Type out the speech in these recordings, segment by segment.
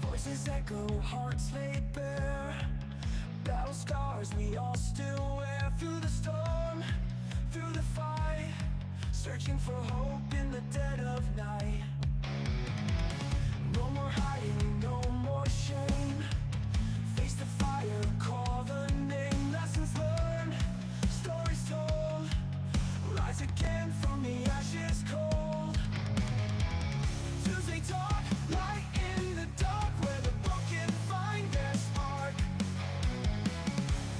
Voices echo, hearts laid bare, battle scars we all still wear. Through the storm, through the fight, searching for hope in the dead of night. No more hiding, no more shame. Face the fire, call the name. Lessons learned, stories told. Rise again from the ashes cold. Tuesday Talk, light in the dark, where the broken find their spark.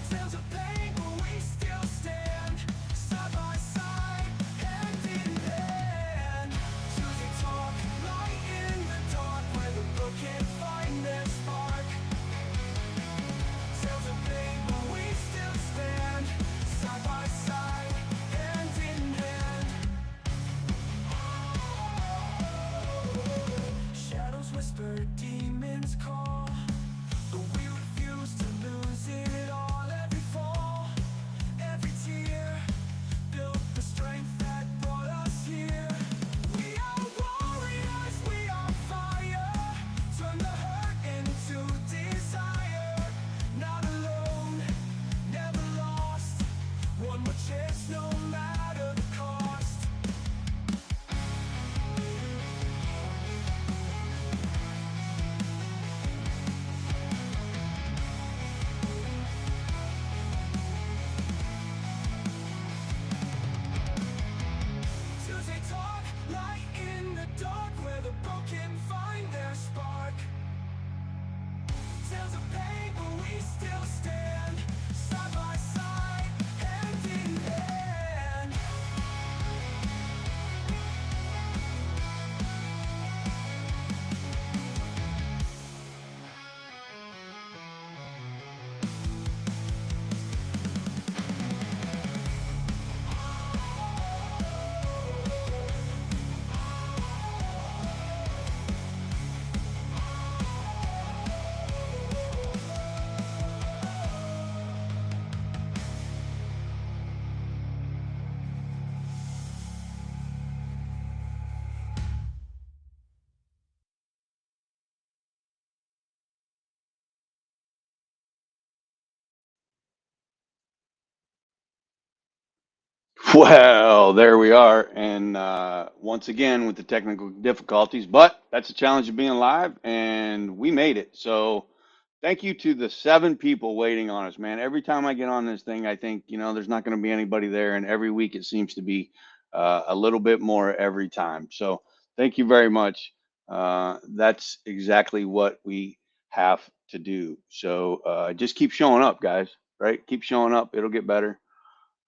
Tales of pain, but we still stand, side by side, hand in hand. Tuesday Talk, light in the dark, where the broken find their spark. Tales of pain, but we still stand, side by side, hand in hand. Shadows whisper, demons call, but we refuse to lose it all. Every fall, every tear, built the strength that brought us here. We are warriors, we are fire, turn the hurt into desire. Not alone, never lost, one more chance no matter the cost. Tuesday Talk, light in the dark, where the broken find their spark. Tales of pain, but we still stand, side by side, hand in hand. Well, there we are. And once again, with the technical difficulties, but that's the challenge of being live, and we made it. So thank you to the 7 people waiting on us, man. Every time I get on this thing, I think, there's not going to be anybody there. And every week it seems to be a little bit more every time. So thank you very much. That's exactly what we have to do. So just keep showing up, guys, right? Keep showing up. It'll get better.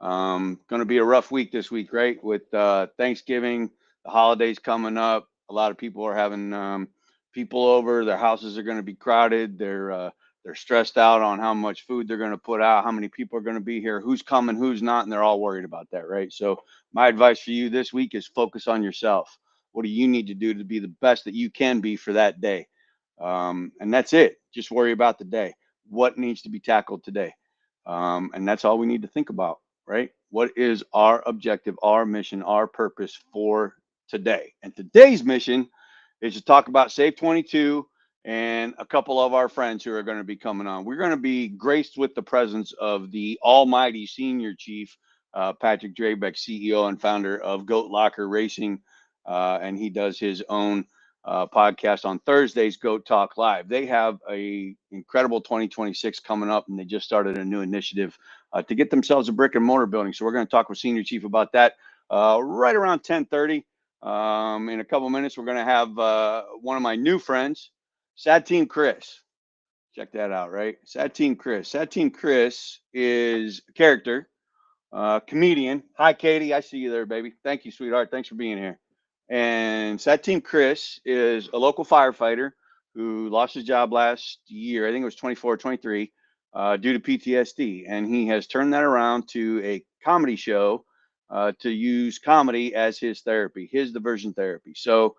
Going to be a rough week this week, right? With Thanksgiving, the holidays coming up. A lot of people are having people over. Their houses are going to be crowded. They're stressed out on how much food they're going to put out, how many people are going to be here, who's coming, who's not, and they're all worried about that, right? So my advice for you this week is focus on yourself. What do you need to do to be the best that you can be for that day? And that's it. Just worry about the day. What needs to be tackled today? And that's all we need to think about, right? What is our objective, our mission, our purpose for today? And today's mission is to talk about Save 22 and a couple of our friends who are going to be coming on. We're going to be graced with the presence of the almighty senior chief, Patrick Drabeck, CEO and founder of Goat Locker Racing. And he does his own podcast on Thursdays, Goat Talk Live. They have a incredible 2026 coming up, and they just started a new initiative to get themselves a brick and mortar building. So we're going to talk with Senior Chief about that right around 10:30. In a couple minutes, we're going to have one of my new friends, Sad Team Chris. Check that out, right? Sad Team Chris. Sad Team Chris is a character, comedian. Hi, Katie. I see you there, baby. Thank you, sweetheart. Thanks for being here. And Sad Team Chris is a local firefighter who lost his job last year. I think it was 24 or 23 due to PTSD. And he has turned that around to a comedy show to use comedy as his therapy, his diversion therapy. So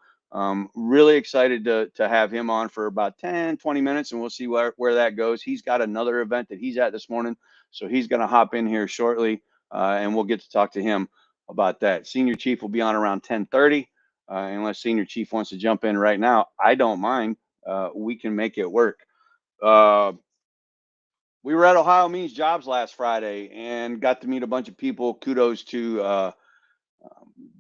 Really excited to have him on for about 10, 20 minutes, and we'll see where that goes. He's got another event that he's at this morning, so he's going to hop in here shortly, and we'll get to talk to him about that. Senior Chief will be on around 10:30, unless Senior Chief wants to jump in right now. I don't mind. We can make it work. Uh, we were at Ohio Means Jobs last Friday and got to meet a bunch of people. Kudos to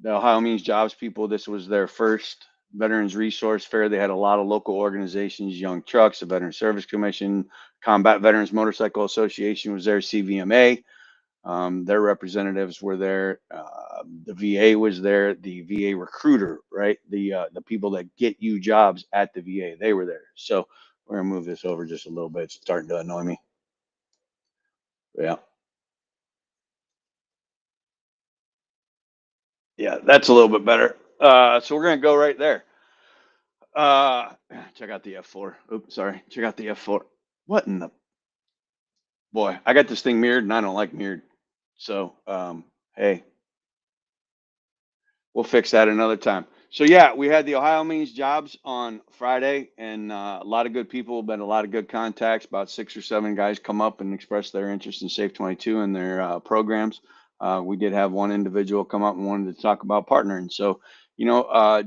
the Ohio Means Jobs people. This was their first Veterans Resource Fair. They had a lot of local organizations, Young Trucks, the Veteran Service Commission, Combat Veterans Motorcycle Association was there, CVMA. Their representatives were there. The VA was there. The VA recruiter, right? The people that get you jobs at the VA, they were there. So we're gonna move this over just a little bit. It's starting to annoy me. Yeah, yeah, that's a little bit better. So we're gonna go right there. Uh, check out the F4. Oops, sorry. Check out the F4. What in the boy? I got this thing mirrored, and I don't like mirrored. So, hey, we'll fix that another time. So yeah, we had the Ohio Means Jobs on Friday, and a lot of good people. Been a lot of good contacts. About 6 or 7 guys come up and express their interest in Safe 22 and their programs. We did have one individual come up and wanted to talk about partnering. So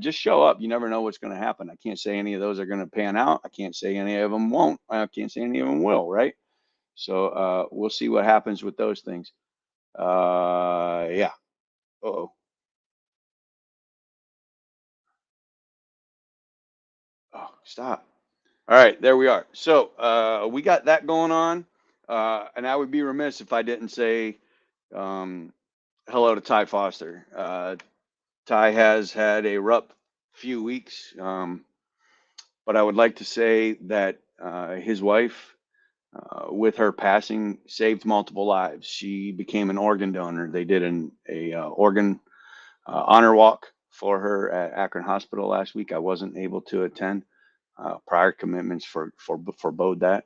just show up. You never know what's going to happen. I can't say any of those are going to pan out. I can't say any of them won't. I can't say any of them will. Right. So we'll see what happens with those things. Yeah. Uh-oh. Oh, stop. All right, there we are. So we got that going on, and I would be remiss if I didn't say um, hello to Ty Foster. Ty has had a rough few weeks, but I would like to say that his wife, with her passing, saved multiple lives. She became an organ donor. They did a organ honor walk for her at Akron Hospital last week. I wasn't able to attend. Prior commitments forbode that.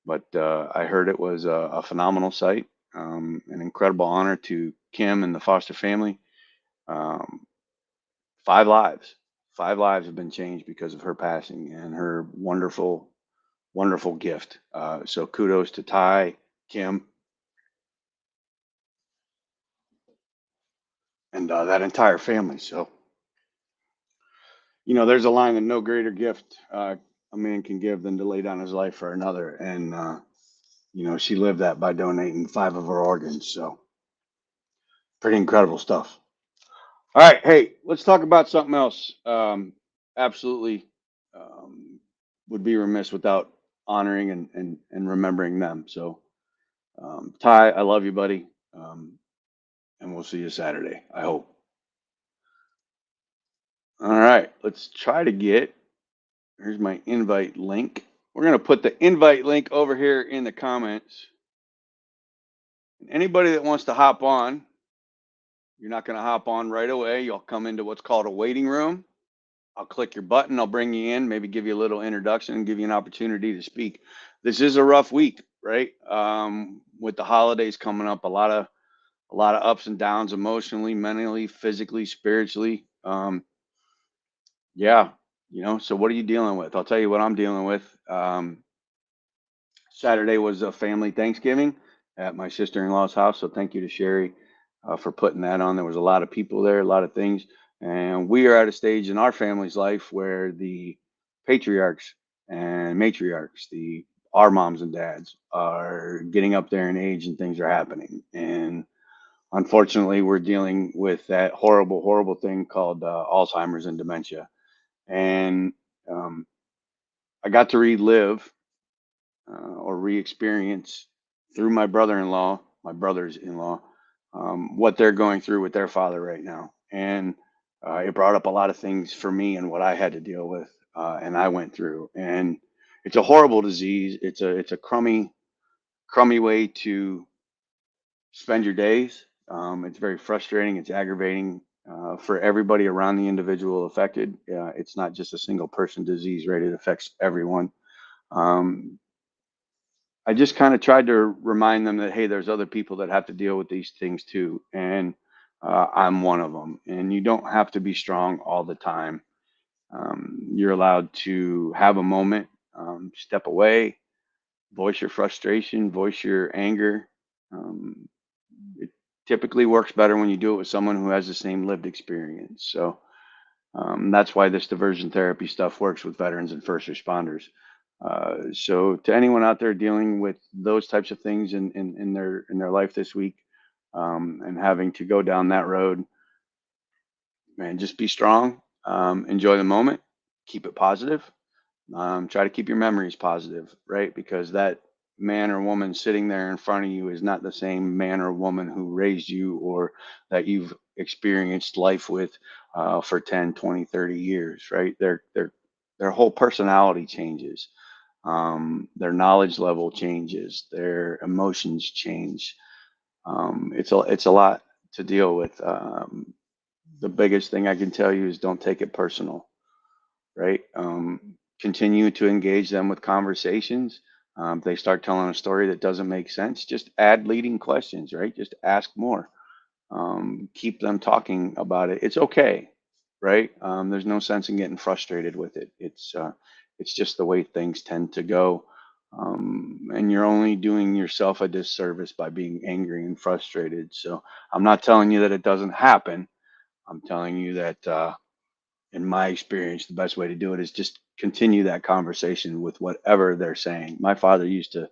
But I heard it was a phenomenal sight, an incredible honor to Kim and the Foster family. Um, 5 lives, 5 lives have been changed because of her passing and her wonderful, wonderful gift. So kudos to Ty, Kim, and that entire family. So there's a line that no greater gift a man can give than to lay down his life for another, and she lived that by donating 5 of her organs. So pretty incredible stuff. All right, hey, let's talk about something else. Absolutely, um, would be remiss without honoring and remembering them. So, Ty, I love you, buddy, and we'll see you Saturday. I hope. All right, let's try to get. Here's my invite link. We're gonna put the invite link over here in the comments. Anybody that wants to hop on, you're not gonna hop on right away. You'll come into what's called a waiting room. I'll click your button. I'll bring you in, maybe give you a little introduction and give you an opportunity to speak. This is a rough week, right? With the holidays coming up, a lot of ups and downs emotionally, mentally, physically, spiritually. Yeah, so what are you dealing with? I'll tell you what I'm dealing with. Saturday was a family Thanksgiving at my sister-in-law's house. So thank you to Sherry for putting that on. There was a lot of people there, a lot of things. And we are at a stage in our family's life where the patriarchs and matriarchs, our moms and dads, are getting up there in age and things are happening. And unfortunately, we're dealing with that horrible, horrible thing called Alzheimer's and dementia. And um, I got to relive or re-experience through my brothers-in-law, what they're going through with their father right now, and it brought up a lot of things for me and what I had to deal with, and I went through. And it's a horrible disease. It's a crummy way to spend your days. It's very frustrating. It's aggravating for everybody around the individual affected. It's not just a single person disease, right? It affects everyone. Um, I just kind of tried to remind them that, hey, there's other people that have to deal with these things too. And I'm one of them. And you don't have to be strong all the time. You're allowed to have a moment, step away, voice your frustration, voice your anger. Um, it typically works better when you do it with someone who has the same lived experience. So that's why this diversion therapy stuff works with veterans and first responders. So to anyone out there dealing with those types of things in their life this week, and having to go down that road, man, just be strong. Enjoy the moment. Keep it positive. Try to keep your memories positive, right? Because that man or woman sitting there in front of you is not the same man or woman who raised you or that you've experienced life with for 10, 20, 30 years, right? Their whole personality changes. Their knowledge level changes. Their emotions change. It's a lot to deal with. The biggest thing I can tell you is don't take it personal, right? Continue to engage them with conversations. If they start telling a story that doesn't make sense, just add leading questions, right? Just ask more. Keep them talking about it. It's okay, right? There's no sense in getting frustrated with it. It's just the way things tend to go. And you're only doing yourself a disservice by being angry and frustrated. So I'm not telling you that it doesn't happen. I'm telling you that in my experience, the best way to do it is just continue that conversation with whatever they're saying. My father used to,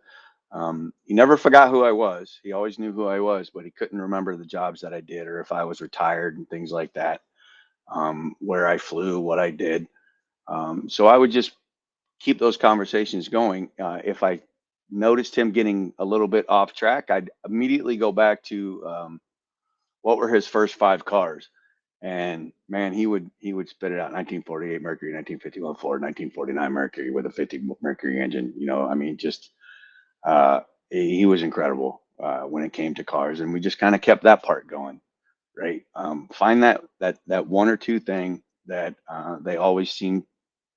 he never forgot who I was. He always knew who I was, but he couldn't remember the jobs that I did or if I was retired and things like that, where I flew, what I did. So I would just keep those conversations going. If I noticed him getting a little bit off track, I'd immediately go back to what were his first five cars. And man, he would spit it out: 1948 Mercury, 1951 Ford, 1949 Mercury with a 50 Mercury engine. I mean, just he was incredible when it came to cars, and we just kind of kept that part going, right? Find that one or two thing that they always seem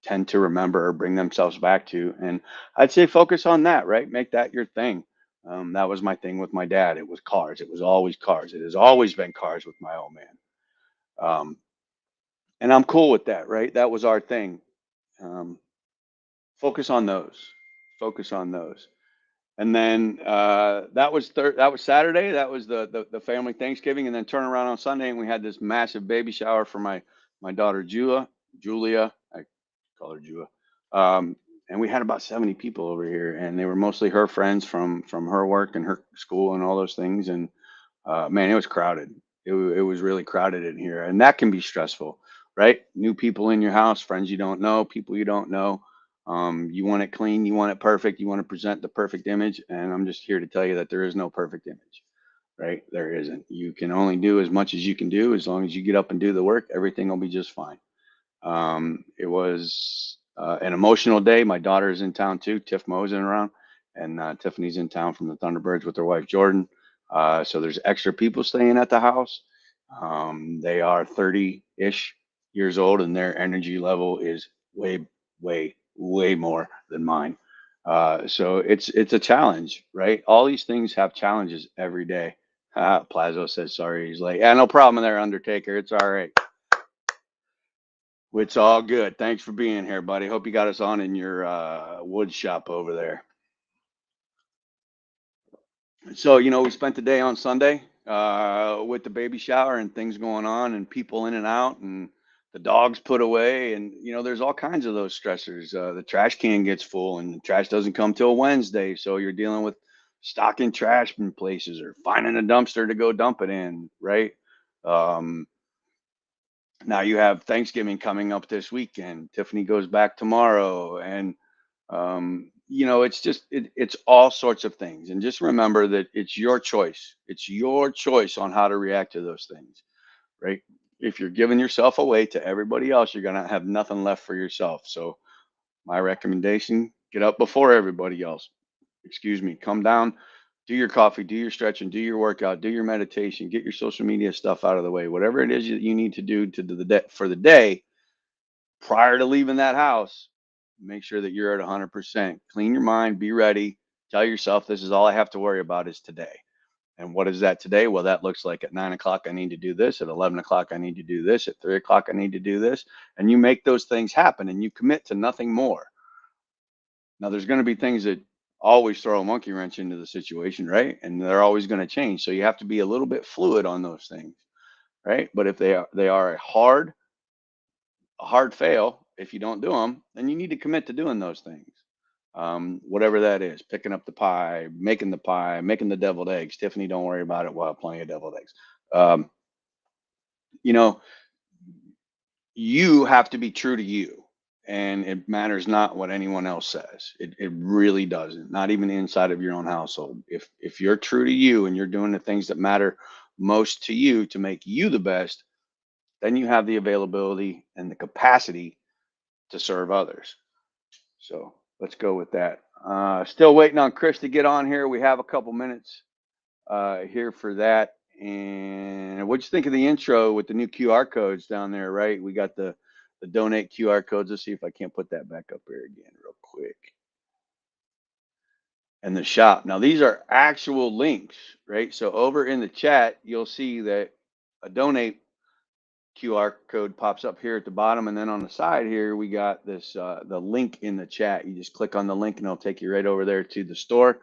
tend to remember or bring themselves back to, and I'd say focus on that, right? Make that your thing. That was my thing with my dad. It was cars. It was always cars. It has always been cars with my old man. Um, and I'm cool with that, right? That was our thing. Um, focus on those. Focus on those. And then that was Saturday. That was the family Thanksgiving, and then turn around on Sunday, and we had this massive baby shower for my daughter Julia. I call her Jua. Um, and we had about 70 people over here, and they were mostly her friends from her work and her school and all those things. And man, it was crowded. It was really crowded in here, and that can be stressful, right? New people in your house, friends you don't know, people you don't know. You want it clean, you want it perfect, you want to present the perfect image, and I'm just here to tell you that there is no perfect image, right? There isn't. You can only do as much as you can do. As long as you get up and do the work, everything will be just fine. It was an emotional day. My daughter is in town too. Tiff Mo isn't around, and Tiffany's in town from the Thunderbirds with her wife Jordan. So there's extra people staying at the house. They are 30-ish years old, and their energy level is way, way, way more than mine. So it's a challenge, right? All these things have challenges every day. Plazo says sorry. He's like, yeah, no problem there, Undertaker. It's all right. It's all good. Thanks for being here, buddy. Hope you got us on in your wood shop over there. So, we spent the day on Sunday with the baby shower and things going on and people in and out and the dogs put away. And, there's all kinds of those stressors. The trash can gets full and the trash doesn't come till Wednesday. So you're dealing with stocking trash in places or finding a dumpster to go dump it in, right? Um, Now you have Thanksgiving coming up this weekend. Tiffany goes back tomorrow, and it's all sorts of things. And just remember that it's your choice. It's your choice on how to react to those things, right? If you're giving yourself away to everybody else, you're gonna have nothing left for yourself. So my recommendation: get up before everybody else. Excuse me, come down, do your coffee, do your stretching, do your workout, do your meditation, get your social media stuff out of the way. Whatever it is that you need to do to do the day for the day prior to leaving that house, make sure that you're at 100%. Clean your mind, be ready. Tell yourself this is all I have to worry about is today. And what is that today? Well, that looks like at 9 o'clock, I need to do this. At 11 o'clock, I need to do this. At 3 o'clock, I need to do this. And you make those things happen and you commit to nothing more. Now, there's going to be things that always throw a monkey wrench into the situation, right? And they're always going to change. So you have to be a little bit fluid on those things, right? But if they are a hard fail, if you don't do them, then you need to commit to doing those things. Whatever that is, picking up the pie, making the deviled eggs. Tiffany, don't worry about it. We'll have plenty of deviled eggs. Um, you know, you have to be true to you. And it matters not what anyone else says. It really doesn't. Not even inside of your own household. If you're true to you and you're doing the things that matter most to you to make you the best, then you have the availability and the capacity to serve others. So let's go with that. Still waiting on Chris to get on here. We have a couple minutes here for that. And what'd you think of the intro with the new QR codes down there, right? We got the donate QR codes. Let's see if I can't put that back up here again real quick. And the shop. Now, these are actual links, right? So over in the chat, you'll see that a donate QR code pops up here at the bottom, and then on the side here we got this the link in the chat. You just click on the link, and it'll take you right over there to the store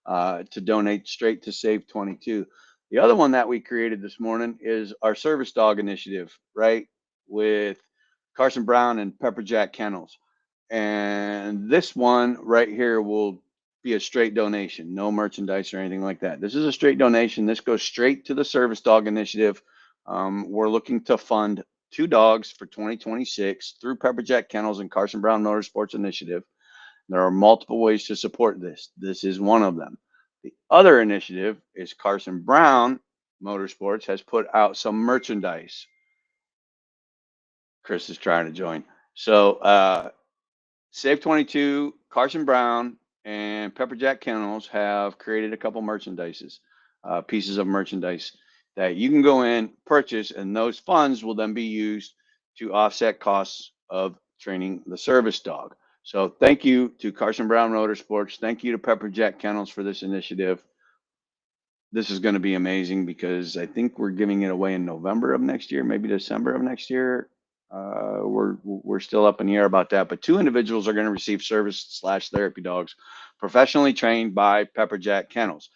to donate straight to Save 22. The other one that we created this morning is our Service Dog Initiative, right, with Carson Brown and Pepper Jack Kennels. And this one right here will be a straight donation, no merchandise or anything like that. This is a straight donation. This goes straight to the Service Dog Initiative. We're looking to fund 2 dogs for 2026 through Pepper Jack Kennels and Carson Brown Motorsports Initiative. There are multiple ways to support this. This is one of them. The other initiative is Carson Brown Motorsports has put out some merchandise. Chris is trying to join. So Save 22, Carson Brown, and Pepper Jack Kennels have created a couple merchandises, pieces of merchandise that you can go in, purchase, and those funds will then be used to offset costs of training the service dog. So thank you to Carson Brown Motorsports. Thank you to Pepper Jack Kennels for this initiative. This is going to be amazing because I think we're giving it away in November of next year, maybe December of next year. We're still up in the air about that, but 2 individuals are going to receive service/therapy dogs professionally trained by Pepper Jack Kennels.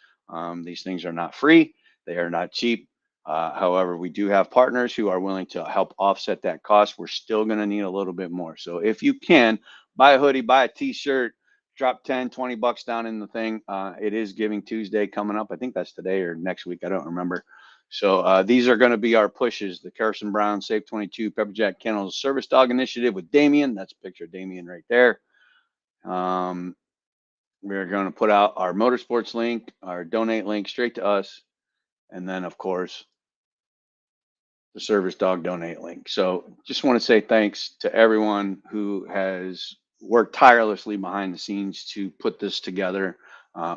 These things are not free; they are not cheap. However, we do have partners who are willing to help offset that cost. We're still going to need a little bit more. So if you can buy a hoodie, buy a t-shirt, drop 10, 20 bucks down in the thing. It is Giving Tuesday coming up. I think that's today or next week. I don't remember. So these are going to be our pushes. The Carson Brown Save 22 Pepper Jack Kennels Service Dog Initiative with Damien. That's a picture of Damien right there. We're going to put out our motorsports link, our donate link straight to us. And then, of course, the service dog donate link. So just want to say thanks to everyone who has worked tirelessly behind the scenes to put this together.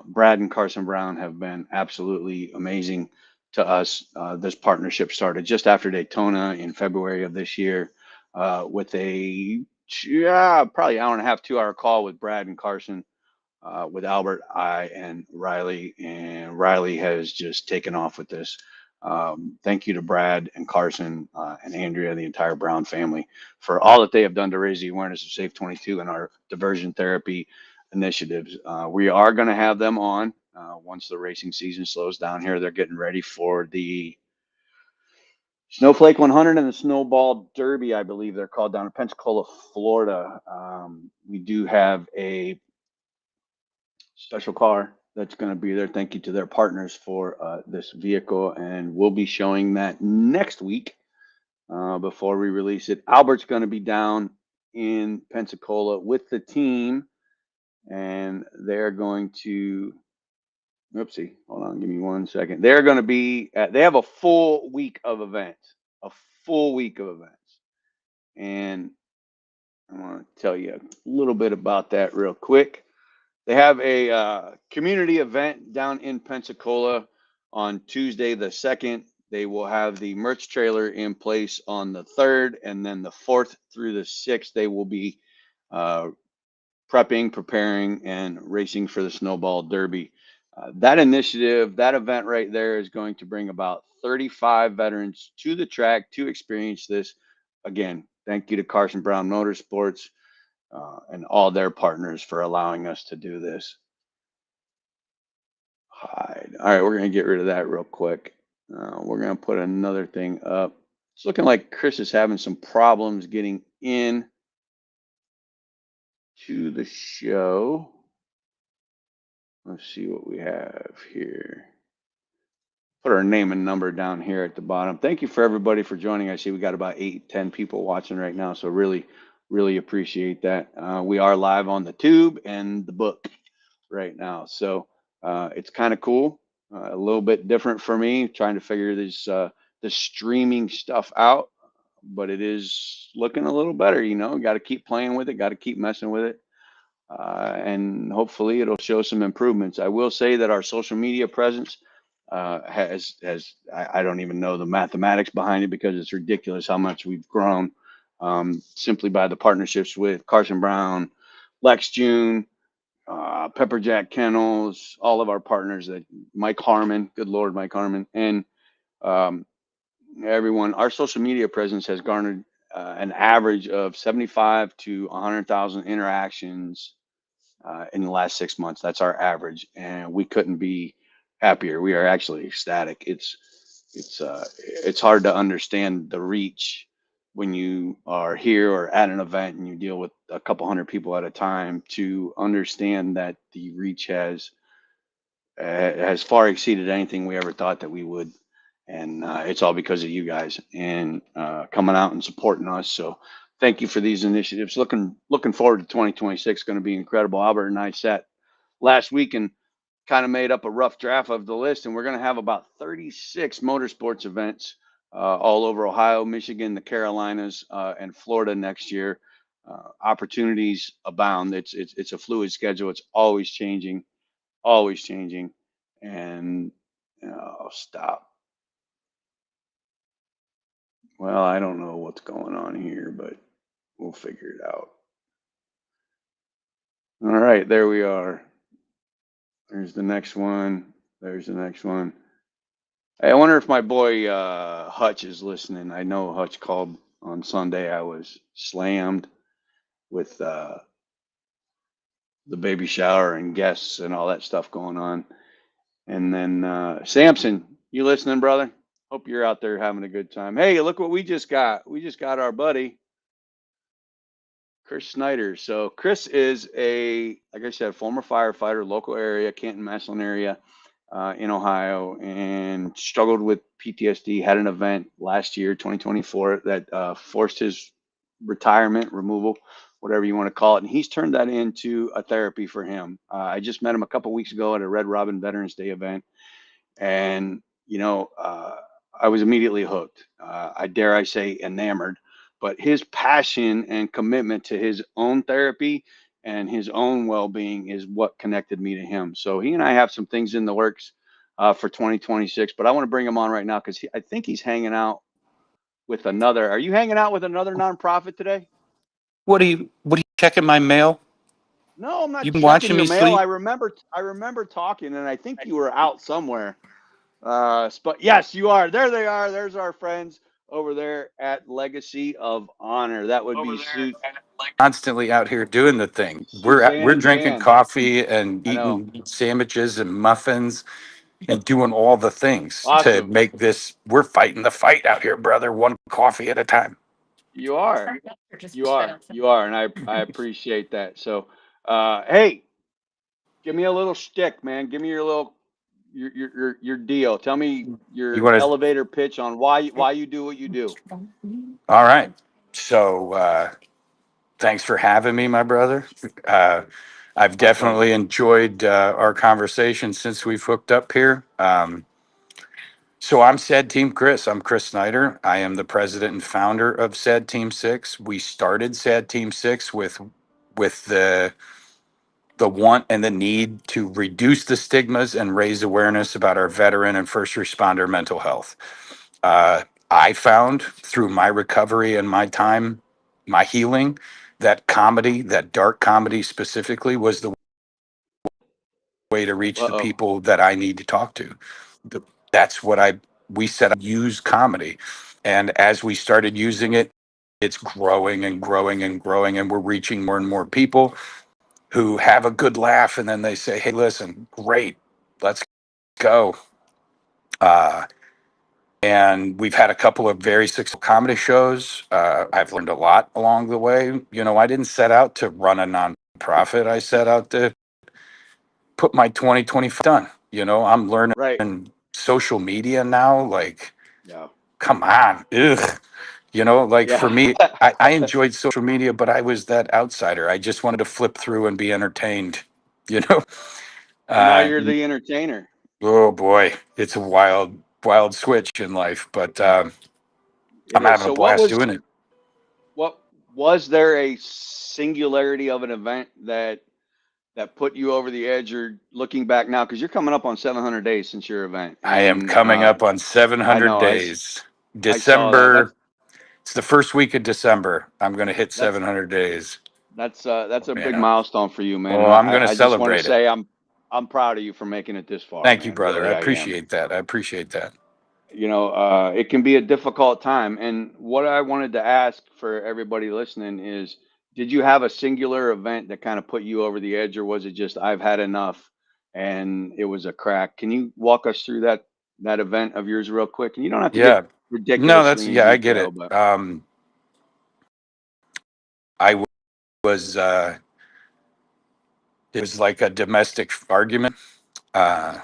Brad and Carson Brown have been absolutely amazing to us. This partnership started just after Daytona in February of this year with a probably hour and a half, 2 hour call with Brad and Carson, with Albert, I, and Riley. And Riley has just taken off with this. Thank you to Brad and Carson and Andrea, the entire Brown family, for all that they have done to raise the awareness of Safe 22 and our diversion therapy initiatives. We are going to have them on once the racing season slows down here. They're getting ready for the Snowflake 100 and the Snowball Derby, I believe they're called, down in Pensacola, Florida. We do have a special car that's going to be there. Thank you to their partners for this vehicle, and we'll be showing that next week before we release it. Albert's going to be down in Pensacola with the team, and they're going to, oopsie, hold on, give me 1 second. They're going to be they have a full week of events, a full week of events. And I want to tell you a little bit about that real quick. They have a community event down in Pensacola on Tuesday the 2nd. They will have the merch trailer in place on the 3rd, and then the 4th through the 6th, they will be prepping, preparing, and racing for the Snowball Derby. That initiative, that event right there is going to bring about 35 veterans to the track to experience this. Again, thank you to Carson Brown Motorsports and all their partners for allowing us to do this. Hide. All right, we're going to get rid of that real quick. We're going to put another thing up. It's looking like Chris is having some problems getting in to the show. Let's see what we have here. Put our name and number down here at the bottom. Thank you for everybody for joining. I see we got about 8, 10 people watching right now, so really, really appreciate that. We are live on the tube and the book right now, so it's kind of cool. A little bit different for me, trying to figure this streaming stuff out, but it is looking a little better. Got to keep playing with it, got to keep messing with it, and hopefully it'll show some improvements. I will say that our social media presence has I don't even know the mathematics behind it because it's ridiculous how much we've grown simply by the partnerships with Carson Brown, Lex June, Pepper Jack Kennels, all of our partners, that Mike Harmon, good Lord, Mike Harmon, and um, everyone. Our social media presence has garnered an average of 75 to 100,000 interactions in the last 6 months. That's our average, and we couldn't be happier. We are actually ecstatic. It's hard to understand the reach when you are here or at an event and you deal with a couple hundred people at a time, to understand that the reach has far exceeded anything we ever thought that we would. And it's all because of you guys and coming out and supporting us. So thank you for these initiatives. Looking forward to 2026. Going to be incredible. Albert and I sat last week and kind of made up a rough draft of the list, and we're going to have about 36 motorsports events all over Ohio, Michigan, the Carolinas, and Florida next year. Opportunities abound. It's a fluid schedule. It's always changing. And stop. Well, I don't know what's going on here, but we'll figure it out. All right, there we are. There's the next one. There's the next one. Hey, I wonder if my boy Hutch is listening. I know Hutch called on Sunday. I was slammed with the baby shower and guests and all that stuff going on. And then Samson, you listening, brother? Hope you're out there having a good time. Hey, look what we just got. We just got our buddy Chris Snyder. So Chris is like I said, former firefighter, local area, Canton, Massillon area, in Ohio, and struggled with PTSD. Had an event last year, 2024, that forced his retirement, removal, whatever you want to call it. And he's turned that into a therapy for him. I just met him a couple weeks ago at a Red Robin Veterans Day event, and I was immediately hooked. I dare I say enamored. But his passion and commitment to his own therapy and his own well-being is what connected me to him. So he and I have some things in the works for 2026. But I want to bring him on right now because I think he's hanging out with another. Are you hanging out with another nonprofit today? What are you checking my mail? No, I'm not You been checking watching your me mail. sleep? I remember talking, and I think you were out somewhere. But yes, you are. There they are. There's our friends over there at Legacy of Honor. That would be Constantly out here doing the thing. We're Suzanne and drinking Dan. coffee and I know. eating sandwiches and muffins and doing all the things to Awesome. make this. We're fighting the fight out here, brother. One coffee at a time. You are. You are. You are. And I appreciate that. So, hey, give me a little shtick, man. Give me your little your deal. Tell me You your want to? elevator pitch on why you do what you do. All right. So thanks for having me, my brother. Uh, I've My pleasure. definitely enjoyed our conversation since we've hooked up here. So I'm Sad Team Chris. I'm Chris Snyder. I am the president and founder of Sad Team Six. We started Sad Team Six with the want and the need to reduce the stigmas and raise awareness about our veteran and first responder mental health. I found through my recovery and my time, my healing, that comedy, that dark comedy specifically, was the way way to reach the Uh-oh. people that I need to talk to. That's what we set up, use comedy. And as we started using it, it's growing and growing and growing, and we're reaching more and more people who have a good laugh, and then they say, "Hey, listen, great, let's go." Uh, and we've had a couple of very successful comedy shows. I've learned a lot along the way. You know, I didn't set out to run a nonprofit. I set out to put my 2020 done. You know, I'm learning Right. social media now. Like, Yeah. come on, ugh. You know, like for Yeah. me, I enjoyed social media, but I was that outsider. I just wanted to flip through and be entertained. You know, And now uh, you're the entertainer. oh boy, it's a wild switch in life, but It I'm is. having a So blast doing it. what was there a singularity of an event that put you over the edge, or looking back now, because you're coming up on 700 days since your event, I am and coming up on I 700 know days. I saw that. December, it's the first week of December. I'm going to hit That's 700 days. that's a You big know, milestone for you, man, well, and I'm going to I just want to celebrate it. say I'm proud of you for making it this far, Thank you, man. brother. I Really, I am. appreciate that. I appreciate that. You know, it can be a difficult time. And what I wanted to ask for everybody listening is, did you have a singular event that kind of put you over the edge, or was it just I've had enough and it was a crack? Can you walk us through that event of yours real quick? And you don't have to get Yeah. No, that's, ridiculously in yeah, I get detail, it. but I was, it was like a domestic argument uh,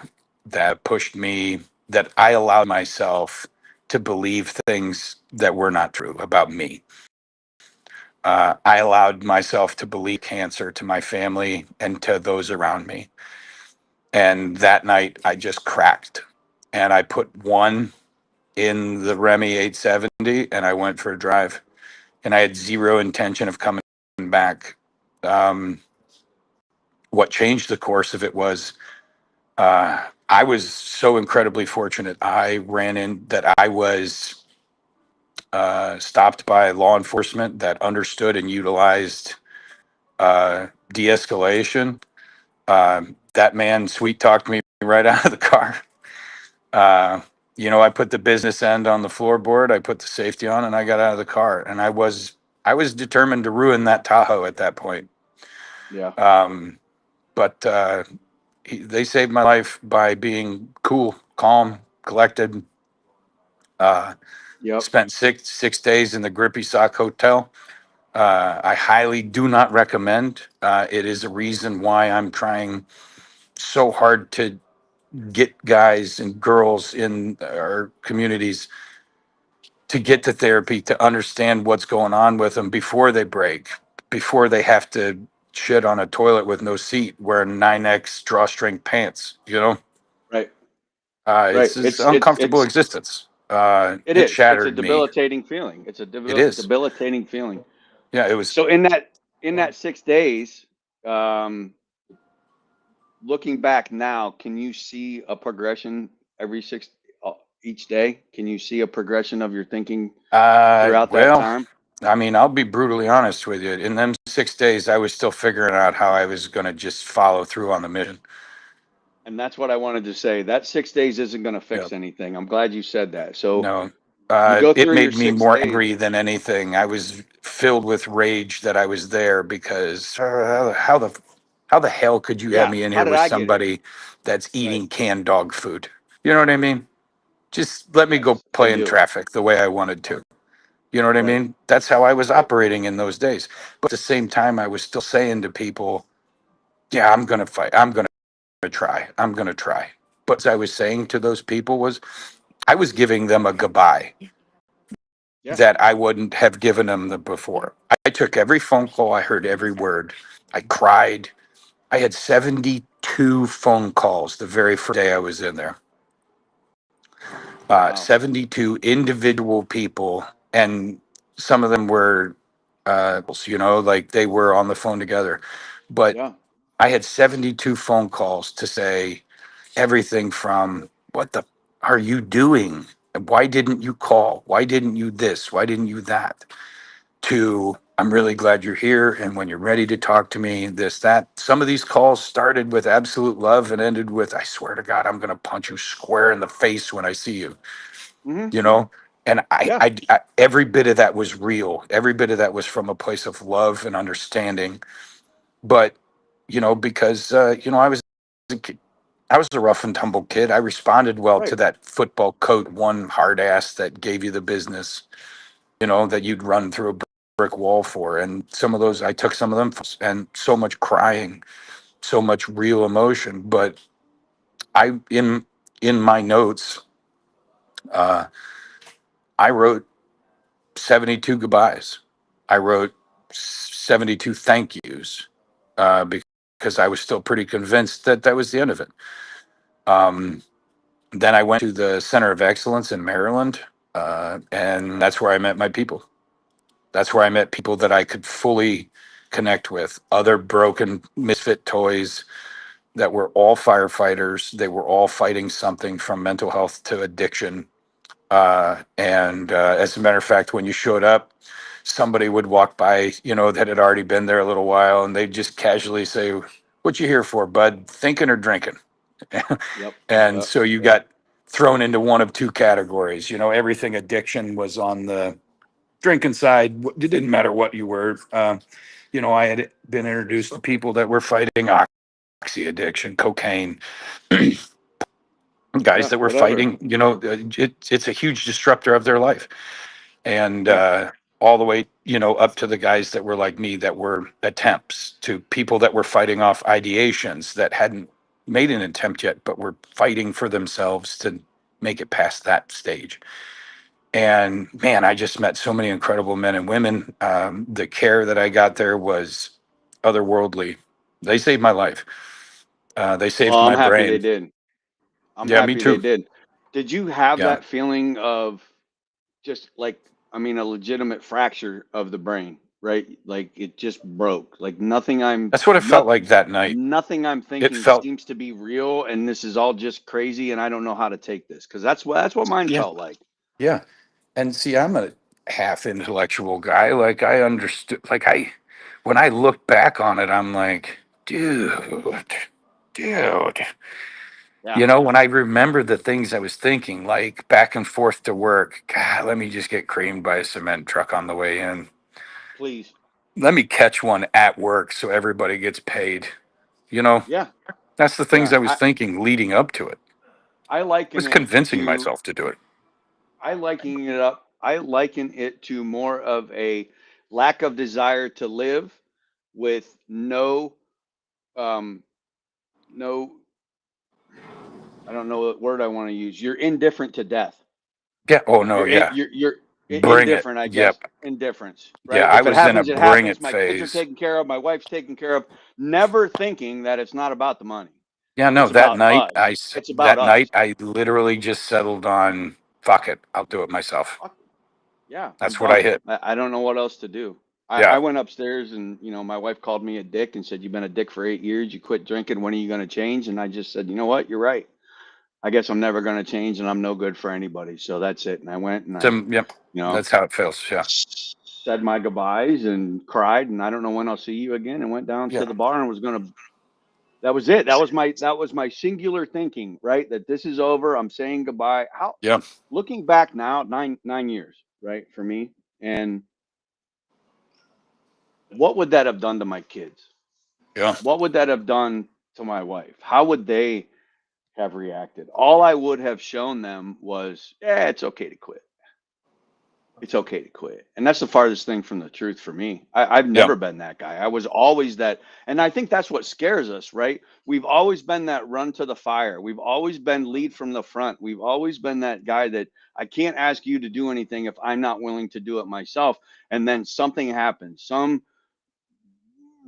that pushed me, that I allowed myself to believe things that were not true about me. I allowed myself to believe cancer to my family and to those around me. And that night, I just cracked. And I put one in the Remy 870 and I went for a drive. And I had zero intention of coming back. Um, what changed the course of it was I was so incredibly fortunate. I ran in that I was stopped by law enforcement that understood and utilized de escalation. That man sweet talked me right out of the car. Uh, you know, I put the business end on the floorboard, I put the safety on, and I got out of the car. And I was determined to ruin that Tahoe at that point. yeah, Um, but they saved my life by being cool, calm, collected. Uh, yep, Spent six days in the Grippy Sock Hotel. I highly do not recommend. It is a reason why I'm trying so hard to get guys and girls in our communities to get to therapy, to understand what's going on with them before they break, before they have to shit on a toilet with no seat, wearing 9X drawstring pants. You know, right, right. it's an uncomfortable existence. It It is. It's a shattered me. debilitating feeling. It's a It is. debilitating feeling. Yeah, it was. So in that 6 days, um, looking back now, can you see a progression every uh, each day? Can you see a progression of your thinking throughout that Well, time? I mean, I'll be brutally honest with you. In them 6 days, I was still figuring out how I was going to just follow through on the mission. And that's what I wanted to say. That 6 days isn't going to Yeah. fix anything. I'm glad you said that. So No, you go it through your made me six more days, angry than anything. I was filled with rage that I was there because how the hell could you have yeah. me in How here did with I get here? somebody that's Right. eating canned dog food? You know what I mean? Just let me go Yes, I play in do. traffic the way I wanted to. You know what I Right. mean? That's how I was Right. operating in those days. But at the same time, I was still saying to people, yeah, I'm going to fight. I'm going to try. I'm going to try. But as I was saying to those people was I was giving them a goodbye Yeah. that I wouldn't have given them the before. I took every phone call. I heard every word. I cried. I had 72 phone calls the very first day I was in there. Wow. 72 individual people, and some of them were, like they were on the phone together. But Yeah. I had 72 phone calls to say everything from what the are you doing? Why didn't you call? Why didn't you this? Why didn't you that? To I'm really glad you're here. And when you're ready to talk to me, this, that, some of these calls started with absolute love and ended with, I swear to God, I'm going to punch you square in the face when I see you, Hmm. you know? And Yeah. every bit of that was real. Every bit of that was from a place of love and understanding. But, because, a kid, I was a rough and tumble kid. I responded well to Right. that football coach, one hard ass that gave you the business, that you'd run through a brick wall for. And some of those, I took some of them and so much crying, so much real emotion. But I, in my notes, uh, I wrote 72 goodbyes. I wrote 72 thank yous because I was still pretty convinced that that was the end of it. Um, then I went to the Center of Excellence in Maryland, and that's where I met my people. That's where I met people that I could fully connect with, other broken misfit toys that were all firefighters. They were all fighting something from mental health to addiction. And as a matter of fact, when you showed up, somebody would walk by, that had already been there a little while, and they'd just casually say, "What you here for, bud? Thinking or drinking?" Yep. And Yep. so you Yep. got thrown into one of two categories. Everything addiction was on the drinking side. It didn't matter what you were. I had been introduced to people that were fighting oxy addiction, cocaine, guys Yeah. that were Whatever. fighting. It's a huge disruptor of their life, and Yeah. all the way, up to the guys that were like me, that were attempts, to people that were fighting off ideations that hadn't made an attempt yet, but were fighting for themselves to make it past that stage. And man, I just met so many incredible men and women. The care that I got there was otherworldly. They saved my life. They Well, saved I'm my happy they brain. did. I'm Yeah, me happy they too. did. Did you have Yeah, that feeling of just like, I mean, a legitimate fracture of the brain, right? Like it just broke. Like that's what it felt like that night. nothing I'm It thinking felt, seems to be real, and this is all just crazy, and I don't know how to take this because that's what mine yeah, felt like. yeah. And see, I'm a half intellectual guy. Like I understood. When I look back on it, I'm like, dude. Yeah, When I remember the things I was thinking, like back and forth to work, God, let me just get creamed by a cement truck on the way in. please. Let me catch one at work so everybody gets paid. You know, Yeah, that's the things yeah. I was thinking leading up to it. I I was liken it convincing to myself to do it. I liken it to more of a lack of desire to live with um no, I don't know what word I want to use. You're indifferent to death. Yeah. Oh, no. Yeah. You're Bring it. indifferent, I guess. Yep. Indifference, Yeah. right? I If it was in a happens, it bring happens. it My kids are phase. taken care of, my wife's taken care of, never thinking that it's not about the money. Yeah. No, It's about us. It's about that us. night, I literally just settled on, fuck it. I'll do it myself. Fuck, yeah, I'm That's what I done. hit. I don't know what else to do. I Yeah. went upstairs and, my wife called me a dick and said, "You've been a dick for 8 years. You quit drinking. When are you going to change?" And I just said, "You know what? You're right. I guess I'm never going to change and I'm no good for anybody." So that's it. And I went and Yep. you know, That's how it feels. Yeah. said my goodbyes and cried. And I don't know when I'll see you again. And went down to Yeah. the bar and was going to, that was it. That was my singular thinking, right? That this is over. I'm saying goodbye. Yeah. Looking back now, nine years, right? For me. And what would that have done to my kids? Yeah. What would that have done to my wife? How would they have reacted? All I would have shown them was, yeah, it's okay to quit. It's okay to quit. And that's the farthest thing from the truth for me. I've Yeah. never been that guy. I was always that. And I think that's what scares us, right? We've always been that run to the fire. We've always been lead from the front. We've always been that guy that I can't ask you to do anything if I'm not willing to do it myself. And then something happens.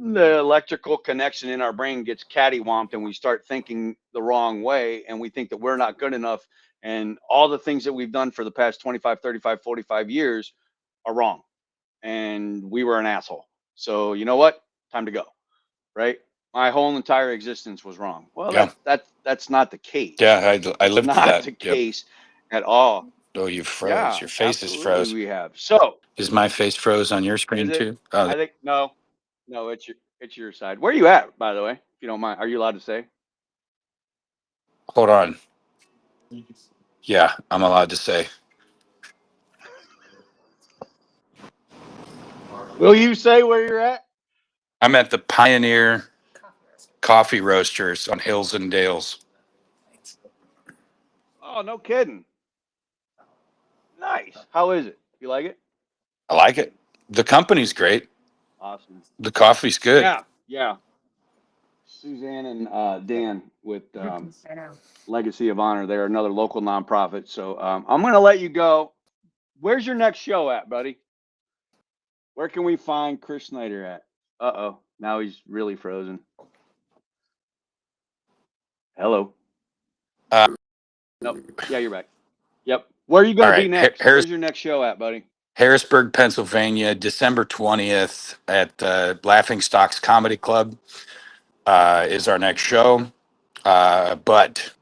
The electrical connection in our brain gets cattywamped and we start thinking the wrong way and we think that we're not good enough and all the things that we've done for the past 25, 35, 45 years are wrong and we were an asshole. So you know what? Time to go, right? My whole entire existence was wrong. Well, Yeah. that's not the case. Yeah. I It's lived not that. the Yep. case at all. Oh, you froze. Yeah, Your face is absolutely froze. we have. So, Is my face froze on your is screen it? too? Oh, I think no, no, it's your side. Where are you at, by the way? If you don't mind, are you allowed to say? hold on. Yeah, I'm allowed to say. Will you say where you're at? I'm at the Pioneer Coffee Roasters on Hills and Dales. Oh, no kidding. Nice. How is it? You like it? I like it. The company's great. Awesome. The coffee's good. Yeah, yeah. Suzanne and Dan with Legacy of Honor. They're another local nonprofit. So I'm going to let you go. Where's your next show at, buddy? Where can we find Chris Snyder at? Uh-oh. Now he's really frozen. Hello. Uh, Nope. Yeah, you're back. Yep. Where are you all going to be right. next? Where's your next show at, buddy? Harrisburg, Pennsylvania, December 20th at Laughing Stocks Comedy Club is our next show. But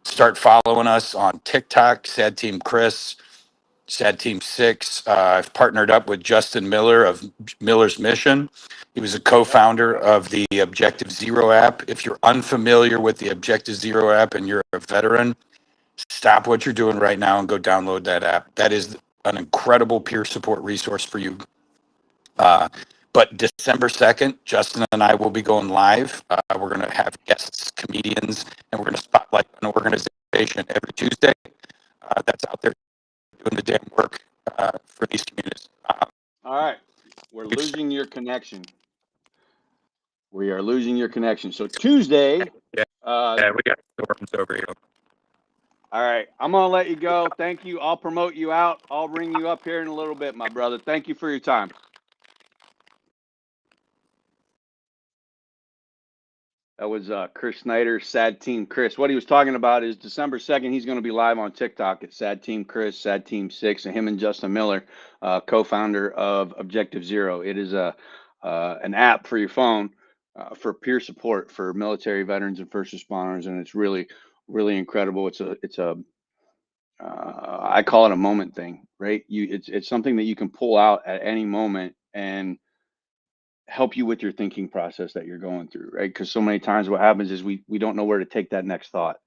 start following us on TikTok, Sad Team Chris, Sad Team 6. I've partnered up with Justin Miller of Miller's Mission. He was a Yep. co-founder of the Objective Zero app. If you're unfamiliar with the Objective Zero app and you're a veteran, stop what you're doing right now and go download that app. That is an incredible peer support resource for you. Uh, but December 2nd, Justin and I will be going live. We're going to have guests, comedians, and we're going to spotlight an organization every Tuesday that's out there doing the damn work for these communities. All right. We're losing your connection. We are losing your connection. So Tuesday, Yeah, uh, yeah, we got storms over here. all right, I'm gonna let you go. Thank you. I'll promote you out. I'll ring you up here in a little bit, my brother. Thank you for your time. That was Chris Snyder, Sad Team Chris. What he was talking about is December 2nd, he's going to be live on TikTok at Sad Team Chris, Sad Team 6, and him and Justin Miller, co-founder of Objective Zero. It is an app for your phone for peer support for military veterans and first responders, and it's really, really incredible. It's a I call it a moment thing, right? It's something that you can pull out at any moment and help you with your thinking process that you're going through, right? Because so many times what happens is we don't know where to take that next thought,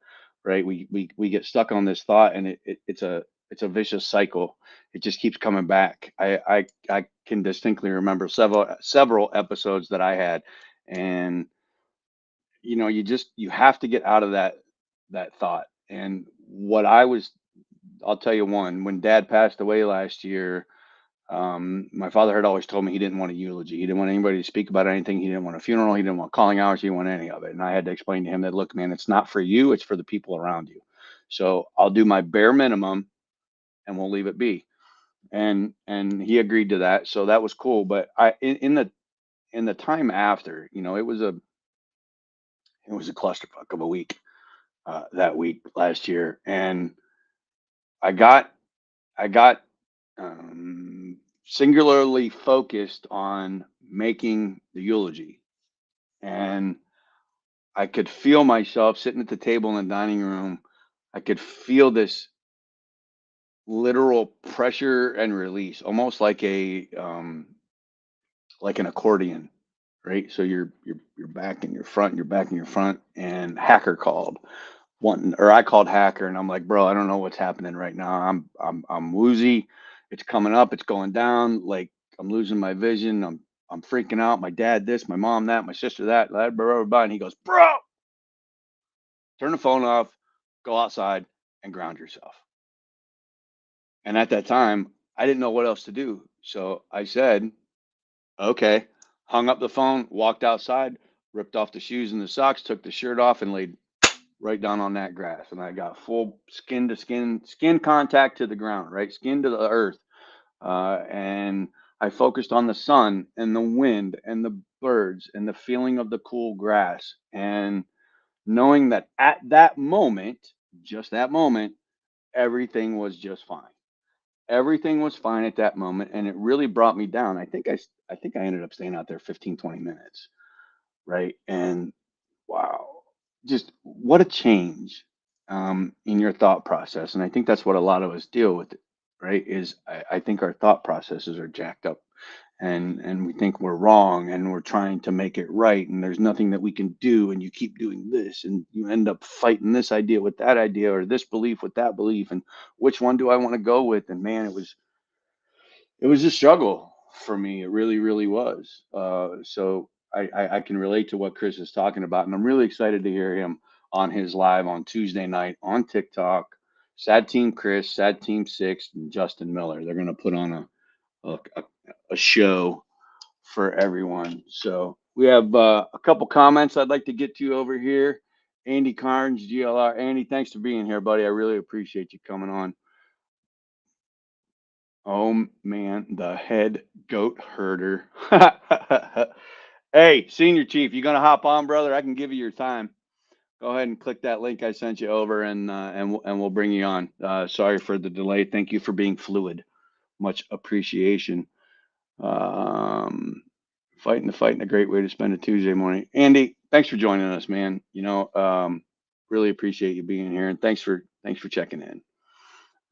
right? We get stuck on this thought, and it's a vicious cycle. It just keeps coming back. I can distinctly remember several episodes that I had, and you have to get out of that thought. And what I was I'll tell you one, when Dad passed away last year, my father had always told me he didn't want a eulogy. He didn't want anybody to speak about anything. He didn't want a funeral. He didn't want calling hours. He didn't want any of it. And I had to explain to him that, look, man, it's not for you. It's for the people around you. So I'll do my bare minimum and we'll leave it be. And he agreed to that. So that was cool. But in the time after, it was a clusterfuck of a week that week last year. And I got I got singularly focused on making the eulogy. And I could feel myself sitting at the table in the dining room. I could feel this literal pressure and release, almost like an accordion, right? So you're back and you're front, and you're back and you're front, and hacker called or I called hacker, and I'm like, bro, I don't know what's happening right now. I'm woozy. It's coming up. It's going down. Like I'm losing my vision. I'm freaking out. My dad this, my mom that, my sister that, blah, blah, blah, blah. And he goes, bro, turn the phone off, go outside, and ground yourself. And at that time, I didn't know what else to do. So I said, okay, hung up the phone, walked outside, ripped off the shoes and the socks, took the shirt off, and laid right down on that grass. And I got full skin to skin contact to the ground, right? Skin to the earth. And I focused on the sun and the wind and the birds and the feeling of the cool grass. And knowing that at that moment, just that moment, everything was just fine. Everything was fine at that moment. And it really brought me down. I think I ended up staying out there 15, 20 minutes. Right. And wow, just what a change. in your thought process. And I think that's what a lot of us deal with, right? Is I think our thought processes are jacked up, and we think we're wrong, and we're trying to make it right, and there's nothing that we can do, and you keep doing this, and you end up fighting this idea with that idea, or this belief with that belief, and which one do I want to go with? And man, it was a struggle for me. It really, really was. So I can relate to what Chris is talking about, and I'm really excited to hear him on his live on Tuesday night on TikTok. Sad Team Chris, Sad Team Six, and Justin Miller. They're going to put on a show for everyone. So we have a couple comments I'd like to get to over here. Andy Carnes, GLR. Andy, thanks for being here, buddy. I really appreciate you coming on. Oh man, the head goat herder. Hey, senior chief, you gonna hop on, brother? I can give you your time. Go ahead and click that link I sent you over, and we'll bring you on. Sorry for the delay. Thank you for being fluid. Much appreciation. Um, fighting the fight, and a great way to spend a Tuesday morning. Andy, thanks for joining us, man. Really appreciate you being here, and thanks for checking in.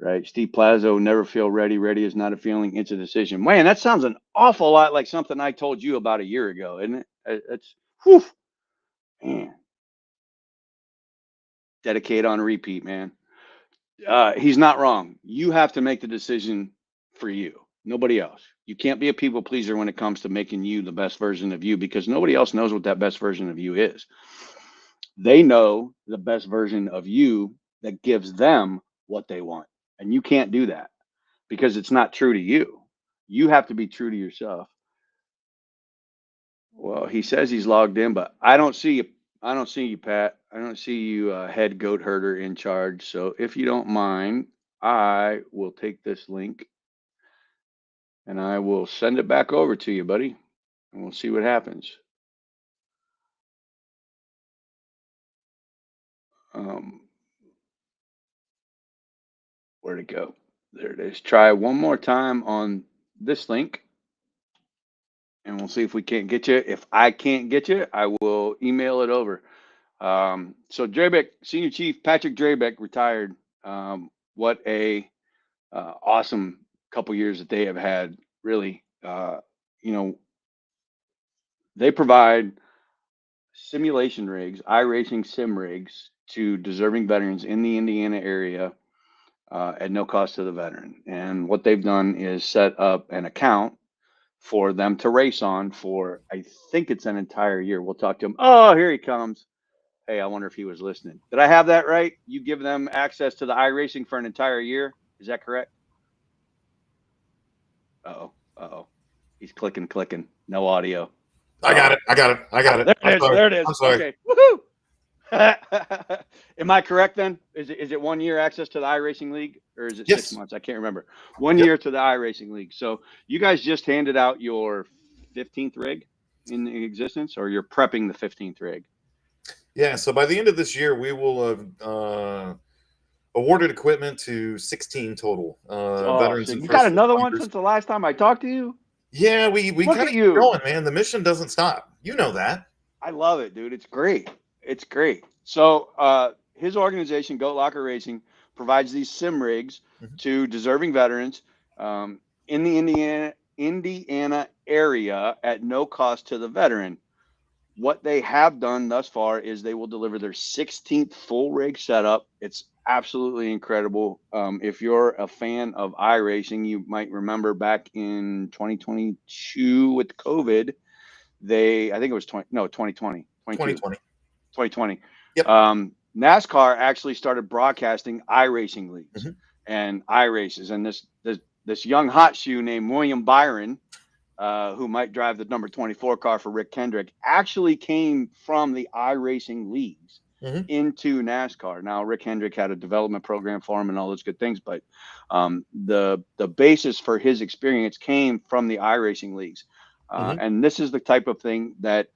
Right. Steve Plazo, never feel ready. Ready is not a feeling, it's a decision. Man, that sounds an awful lot like something I told you about a year ago, isn't it? It's, whew, man, dedicate on repeat, man. He's not wrong. You have to make the decision for you, nobody else. You can't be a people pleaser when it comes to making you the best version of you, because nobody else knows what that best version of you is. They know the best version of you that gives them what they want. And you can't do that because it's not true to you. You have to be true to yourself. Well, he says he's logged in, but I don't see you. I don't see you, Pat. I don't see you, head goat herder in charge. So if you don't mind, I will take this link and I will send it back over to you, buddy, and we'll see what happens. Um, where'd it go? There it is. Try one more time on this link, and we'll see if we can't get you. If I can't get you, I will email it over. So Drabeck, Senior Chief Patrick Drabeck retired. What a awesome couple years that they have had. Really, you know, they provide simulation rigs, iRacing sim rigs to deserving veterans in the Indiana area at no cost to the veteran. And what they've done is set up an account for them to race on for, I think it's an entire year. We'll talk to him. Oh, here he comes. Hey, I wonder if he was listening. Did I have that right? You give them access to the iRacing for an entire year. Is that correct? Uh-oh. Uh-oh. He's clicking. No audio. I got it. I got it. I got it. There I'm it is. sorry. There it is. I'm sorry. Okay. Woohoo! Am I correct then? Is it 1 year access to the iRacing League, or is it 6 Yes. months? I can't remember. One Yep. year to the iRacing League. So you guys just handed out your 15th rig in existence, or you're prepping the 15th rig? Yeah. So by the end of this year, we will have awarded equipment to 16 total Oh, veterans so and you got first another one responders. since the last time I talked to you? Yeah, we Look kind at of keep you. going, man. The mission doesn't stop. You know that. I love it, dude. It's great. It's great. So his organization, Goat Locker Racing, provides these sim rigs Mhm. to deserving veterans in the Indiana area at no cost to the veteran. What they have done thus far is they will deliver their 16th full rig setup. It's absolutely incredible. If you're a fan of iRacing, you might remember back in 2022 with COVID, I think it was 2020, 22, 2020. 2020. Yep. NASCAR actually started broadcasting iRacing leagues Mhm. and iRaces, and this young hot shoe named William Byron, who might drive the number 24 car for Rick Kendrick, actually came from the iRacing leagues Mhm. into NASCAR. Now, Rick Hendrick had a development program for him and all those good things, but the basis for his experience came from the iRacing leagues. Mhm. And this is the type of thing that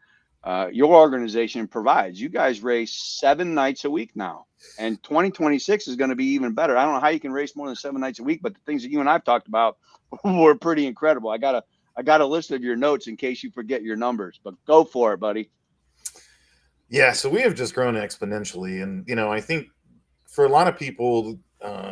your organization provides. You guys race 7 nights a week now, and 2026 is going to be even better. I don't know how you can race more than 7 nights a week, but the things that you and I've talked about were pretty incredible. I got a list of your notes in case you forget your numbers, but go for it, buddy. Yeah. So we have just grown exponentially, and I think for a lot of people,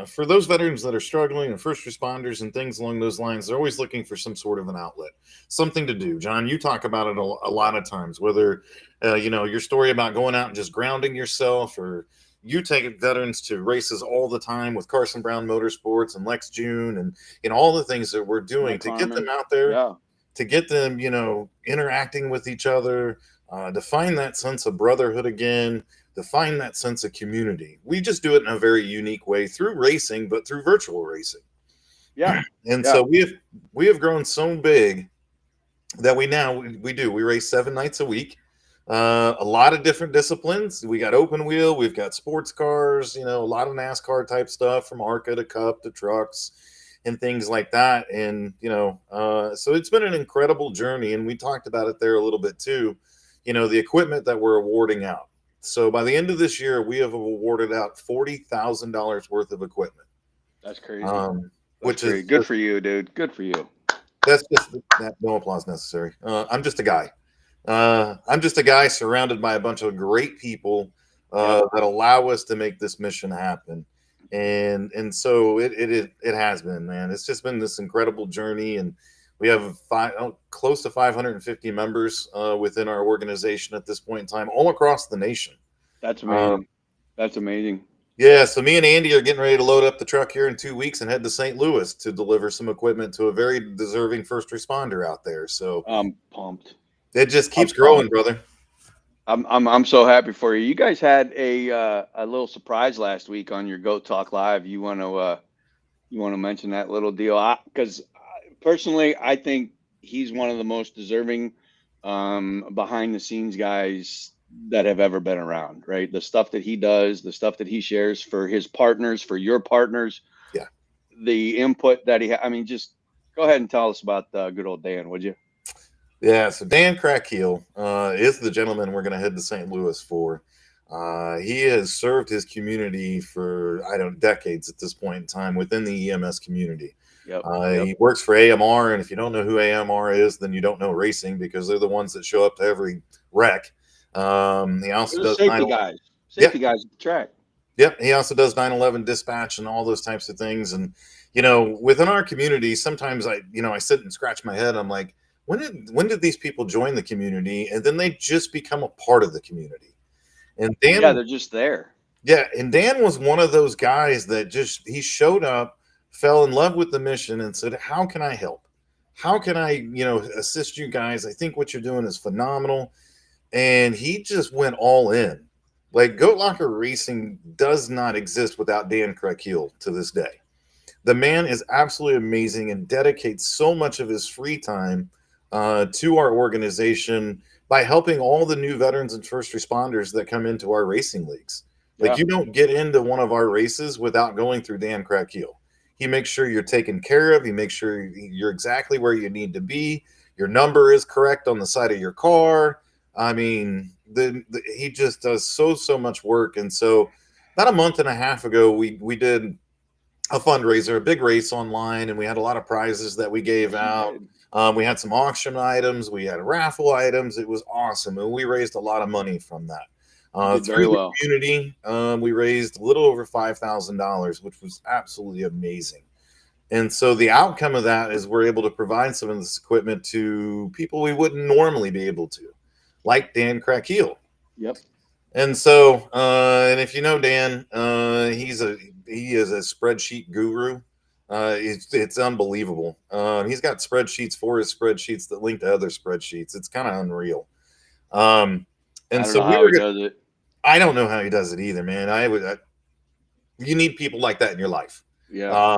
for those veterans that are struggling and first responders and things along those lines, they're always looking for some sort of an outlet, something to do. John, you talk about it a lot of times, whether, your story about going out and just grounding yourself, or you take veterans to races all the time with Carson Brown Motorsports and Lex June and all the things that we're doing to get them out there, Yeah. to get them, interacting with each other, to find that sense of brotherhood again, to find that sense of community. We just do it in a very unique way through racing, but through virtual racing. Yeah. And Yeah. so we have grown so big that we race 7 nights a week. A lot of different disciplines. We got open wheel, we've got sports cars, a lot of NASCAR type stuff, from ARCA to Cup to trucks and things like that. And so it's been an incredible journey, and we talked about it there a little bit too. The equipment that we're awarding out. So by the end of this year, we have awarded out $40,000 worth of equipment. That's crazy. Which That's is good for you, dude. Good for you. that's just that, no applause necessary. I'm just a guy. I'm just a guy surrounded by a bunch of great people that allow us to make this mission happen. And so it has been, man. It's just been this incredible journey, and we have close to 550 members within our organization at this point in time, all across the nation. That's amazing. That's amazing. Yeah, so me and Andy are getting ready to load up the truck here in 2 weeks and head to St. Louis to deliver some equipment to a very deserving first responder out there. So I'm pumped. it just keeps growing, brother. I'm so happy for you. You guys had a little surprise last week on your Goat Talk Live. You want to mention that little deal? Because personally, I think he's one of the most deserving behind the scenes guys that have ever been around, right? The stuff that he does, the stuff that he shares for his partners, for your partners, yeah, the input that I mean, just go ahead and tell us about good old Dan, would you? Yeah, so Dan Crackheel is the gentleman we're going to head to St. Louis for. He has served his community for, decades at this point in time within the EMS community. Yep. He works for AMR, and if you don't know who AMR is, then you don't know racing, because they're the ones that show up to every wreck. He also does safety guys at the track. Yep. He also does 9/11 dispatch and all those types of things. And, within our community, sometimes I sit and scratch my head. I'm like, when did these people join the community? And then they just become a part of the community. And Dan, they're just there. Yeah. And Dan was one of those guys that he showed up, fell in love with the mission, and said, how can I help? How can I, assist you guys? I think what you're doing is phenomenal. And he just went all in. Like, Goat Locker Racing does not exist without Dan Crackheel to this day. The man is absolutely amazing and dedicates so much of his free time to our organization by helping all the new veterans and first responders that come into our racing leagues. Like, you don't get into one of our races without going through Dan Crackheel. He makes sure you're taken care of. He makes sure you're exactly where you need to be. Your number is correct on the side of your car. I mean, he just does so much work. And so about a month and a half ago, we did a fundraiser, a big race online, and we had a lot of prizes that we gave out. We had some auction items. We had raffle items. It was awesome. And we raised a lot of money from that. Through the community, we raised a little over $5,000, which was absolutely amazing. And so the outcome of that is we're able to provide some of this equipment to people we wouldn't normally be able to, like Dan Crackheel. Yep. And so, and if you know Dan, he is a spreadsheet guru. It's unbelievable. He's got spreadsheets for his spreadsheets that link to other spreadsheets. It's kind of unreal. And so does it. I don't know how he does it either, man. You need people like that in your life. Yeah.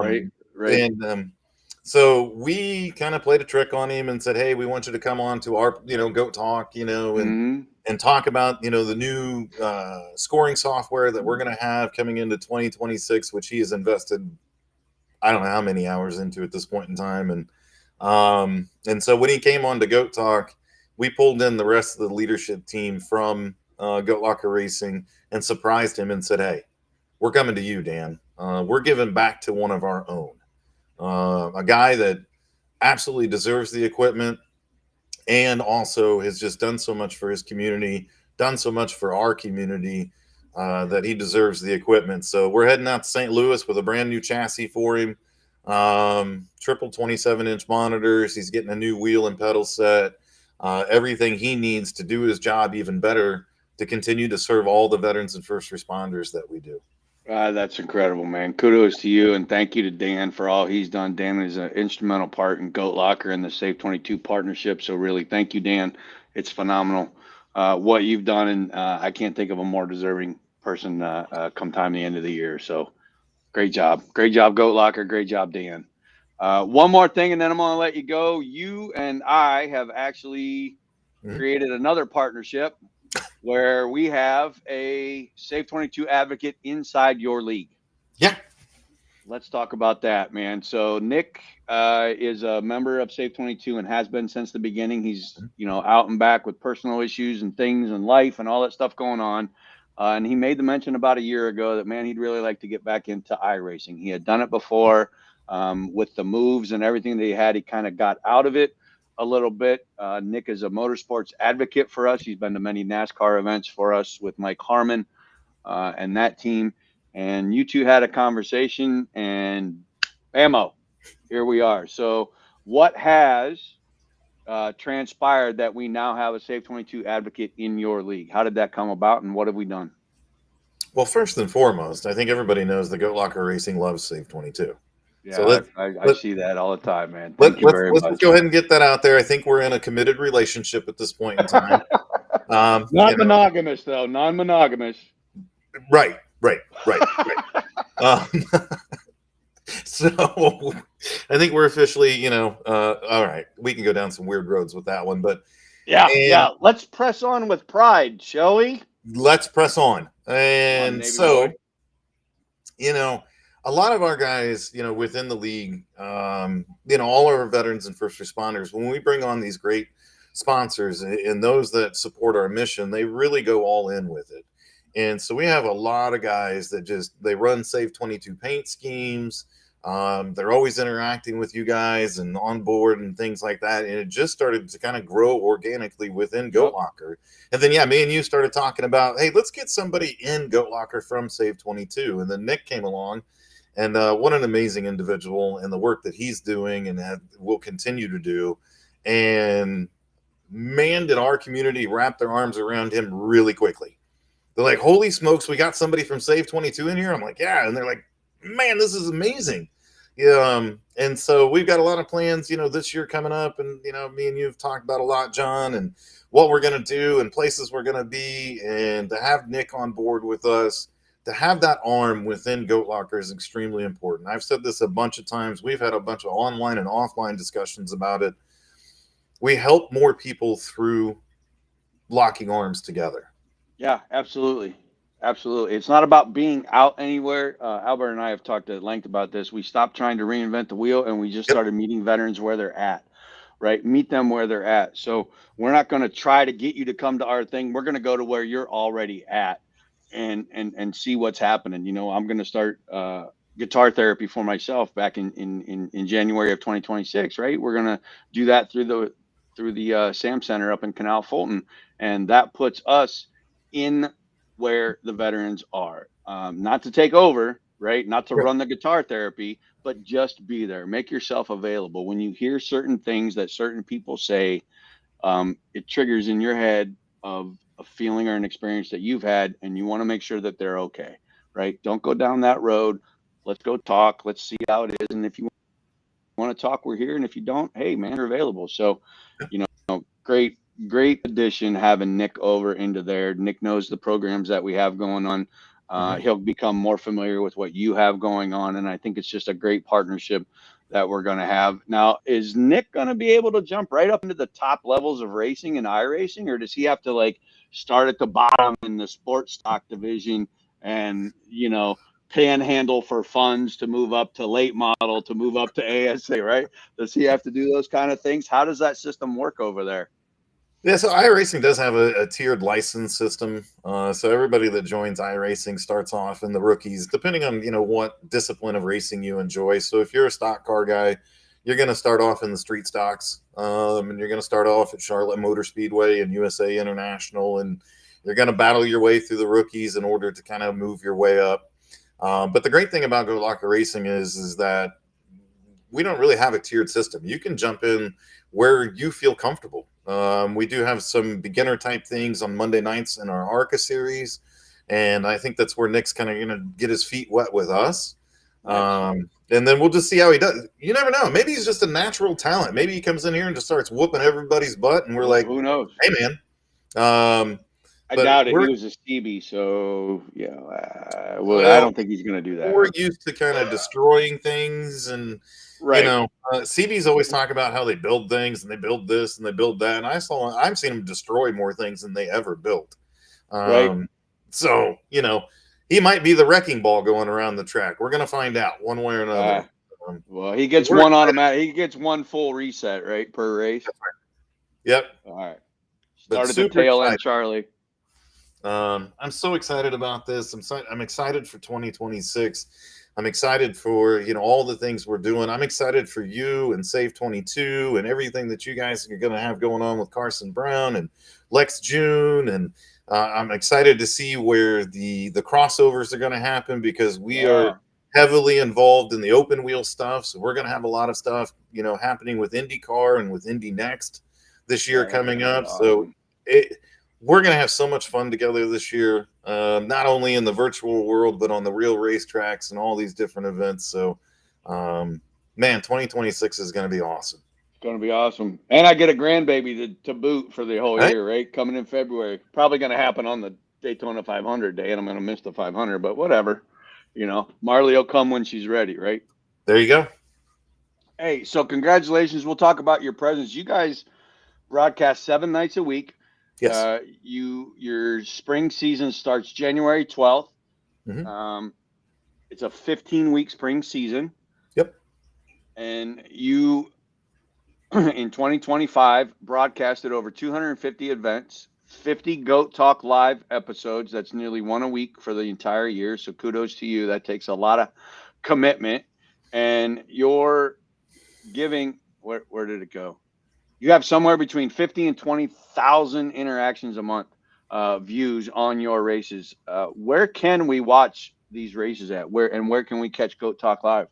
Right. And so we kind of played a trick on him and said, hey, we want you to come on to our, Goat Talk, and talk about, the new scoring software that we're going to have coming into 2026, which he has invested, I don't know how many hours into at this point in time. And so when he came on to Goat Talk, we pulled in the rest of the leadership team from Goat Locker Racing and surprised him and said, hey, we're coming to you, Dan. We're giving back to one of our own. A guy that absolutely deserves the equipment and also has just done so much for his community, done so much for our community. that he deserves the equipment. So we're heading out to St. Louis with a brand new chassis for him. Triple 27-inch monitors. He's getting a new wheel and pedal set. Everything he needs to do his job even better to continue to serve all the veterans and first responders that we do. That's incredible, man. Kudos to you, and thank you to Dan for all he's done. Dan is an instrumental part in Goat Locker and the Safe 22 partnership. So really, thank you, Dan. It's phenomenal what you've done, and I can't think of a more deserving person come time the end of the year. So great job, Goat Locker. Great job, Dan. One more thing, and then I'm gonna let you go. You and I have actually created another partnership where we have a Safe 22 advocate inside your league. Yeah. Let's talk about that, man. So Nick is a member of Safe 22 and has been since the beginning. He's, out and back with personal issues and things and life and all that stuff going on. And he made the mention about a year ago that, man, he'd really like to get back into iRacing. He had done it before with the moves and everything that he had. He kind of got out of it a little bit. Nick is a motorsports advocate for us. He's been to many NASCAR events for us with Mike Harmon and that team. And you two had a conversation, and bammo, here we are. So what has transpired that we now have a Safe 22 advocate in your league? How did that come about, and what have we done? Well, first and foremost, I think everybody knows that Goat Locker Racing loves Safe 22. Yeah, So I see that all the time, man. Thank you very much. Let's go ahead and get that out there. I think we're in a committed relationship at this point in time. Not monogamous, though. Non-monogamous. Right. So I think we're officially, all right, we can go down some weird roads with that one, but yeah. Let's press on with pride, shall we? Let's press on. And so, boy. A lot of our guys, within the league, all our veterans and first responders, when we bring on these great sponsors and those that support our mission, they really go all in with it. And so we have a lot of guys that they run Save 22 paint schemes. They're always interacting with you guys and on board and things like that. And it just started to kind of grow organically within Goat Locker. And then, me and you started talking about, hey, let's get somebody in Goat Locker from Save 22. And then Nick came along, and what an amazing individual, and the work that he's doing and will continue to do. And man, did our community wrap their arms around him really quickly. They're like, holy smokes, we got somebody from Save 22 in here. I'm like, yeah. And they're like, man, this is amazing. Yeah. And so we've got a lot of plans, this year coming up. And, me and you have talked about a lot, John, and what we're going to do and places we're going to be. And to have Nick on board with us, to have that arm within Goat Locker is extremely important. I've said this a bunch of times. We've had a bunch of online and offline discussions about it. We help more people through locking arms together. Yeah, absolutely. It's not about being out anywhere. Albert and I have talked at length about this. We stopped trying to reinvent the wheel, and we just started meeting veterans where they're at, right? Meet them where they're at. So we're not going to try to get you to come to our thing. We're going to go to where you're already at and see what's happening. I'm going to start guitar therapy for myself back in January of 2026, right? We're going to do that through the SAM Center up in Canal Fulton, and that puts us in where the veterans are, not to take over, right? Not to run the guitar therapy, but just be there. Make yourself available. When you hear certain things that certain people say, it triggers in your head of a feeling or an experience that you've had, and you want to make sure that they're okay, right? Don't go down that road. Let's go talk. Let's see how it is. And if you want to talk, we're here. And if you don't, hey, man, you're available. So, great addition having Nick over into there. Nick knows the programs that we have going on. He'll become more familiar with what you have going on. And I think it's just a great partnership that we're going to have. Now, is Nick going to be able to jump right up into the top levels of racing and iRacing, or does he have to start at the bottom in the sports stock division and, panhandle for funds to move up to late model, to move up to ASA, right? Does he have to do those kind of things? How does that system work over there? Yeah, so iRacing does have a tiered license system. So everybody that joins iRacing starts off in the rookies, depending on what discipline of racing you enjoy. So if you're a stock car guy, you're going to start off in the street stocks, and you're going to start off at Charlotte Motor Speedway and USA International, and You're going to battle your way through the rookies in order to kind of move your way up. But the great thing about Go Locker Racing is that we don't really have a tiered system. You can jump in where you feel comfortable. We do have some beginner type things on Monday nights in our ARCA series, and I think that's where Nick's kind of going to get his feet wet with us. And then we'll just see how he does. You never know. Maybe he's just a natural talent. Maybe he comes in here and just starts whooping everybody's butt, and we're like, who knows? hey, man. I doubt it. He was a Stevie, so yeah. Well, I don't think he's going to do that. We're used to kind of destroying things, and right. You know, CB's always talk about how they build things and they build this and they build that, and I've seen them destroy more things than they ever built. Right. So you know, he might be the wrecking ball going around the track. We're gonna find out one way or another. Well, he gets one automatic. He gets one full reset, right, per race. Yep. All right. Start at the tail end, Charlie. I'm so excited about this. I'm excited for 2026. I'm excited for, you know, all the things we're doing. I'm excited for you and Save 22 and everything that you guys are going to have going on with Carson Brown and Lex June. And I'm excited to see where the crossovers are going to happen, because we are heavily involved in the open wheel stuff. So we're going to have a lot of stuff, you know, happening with IndyCar and with Indy Next this year coming up. Awesome. So we're going to have so much fun together this year, not only in the virtual world, but on the real racetracks and all these different events. So, man, 2026 is going to be awesome. It's going to be awesome. And I get a grandbaby to boot for the whole year, right? Coming in February. Probably going to happen on the Daytona 500 day, and I'm going to miss the 500, but whatever. You know, Marley will come when she's ready, right? There you go. Hey, so congratulations. We'll talk about your presence. You guys broadcast 7 nights a week. Yes. Your spring season starts January 12th. Mm-hmm. It's a 15-week spring season. Yep. And you, in 2025, broadcasted over 250 events, 50 Goat Talk Live episodes. That's nearly one a week for the entire year. So kudos to you. That takes a lot of commitment. And you're giving, where did it go? You have somewhere between 50 and 20,000 interactions a month, views on your races. Where can we watch these races at? Where can we catch Goat Talk Live?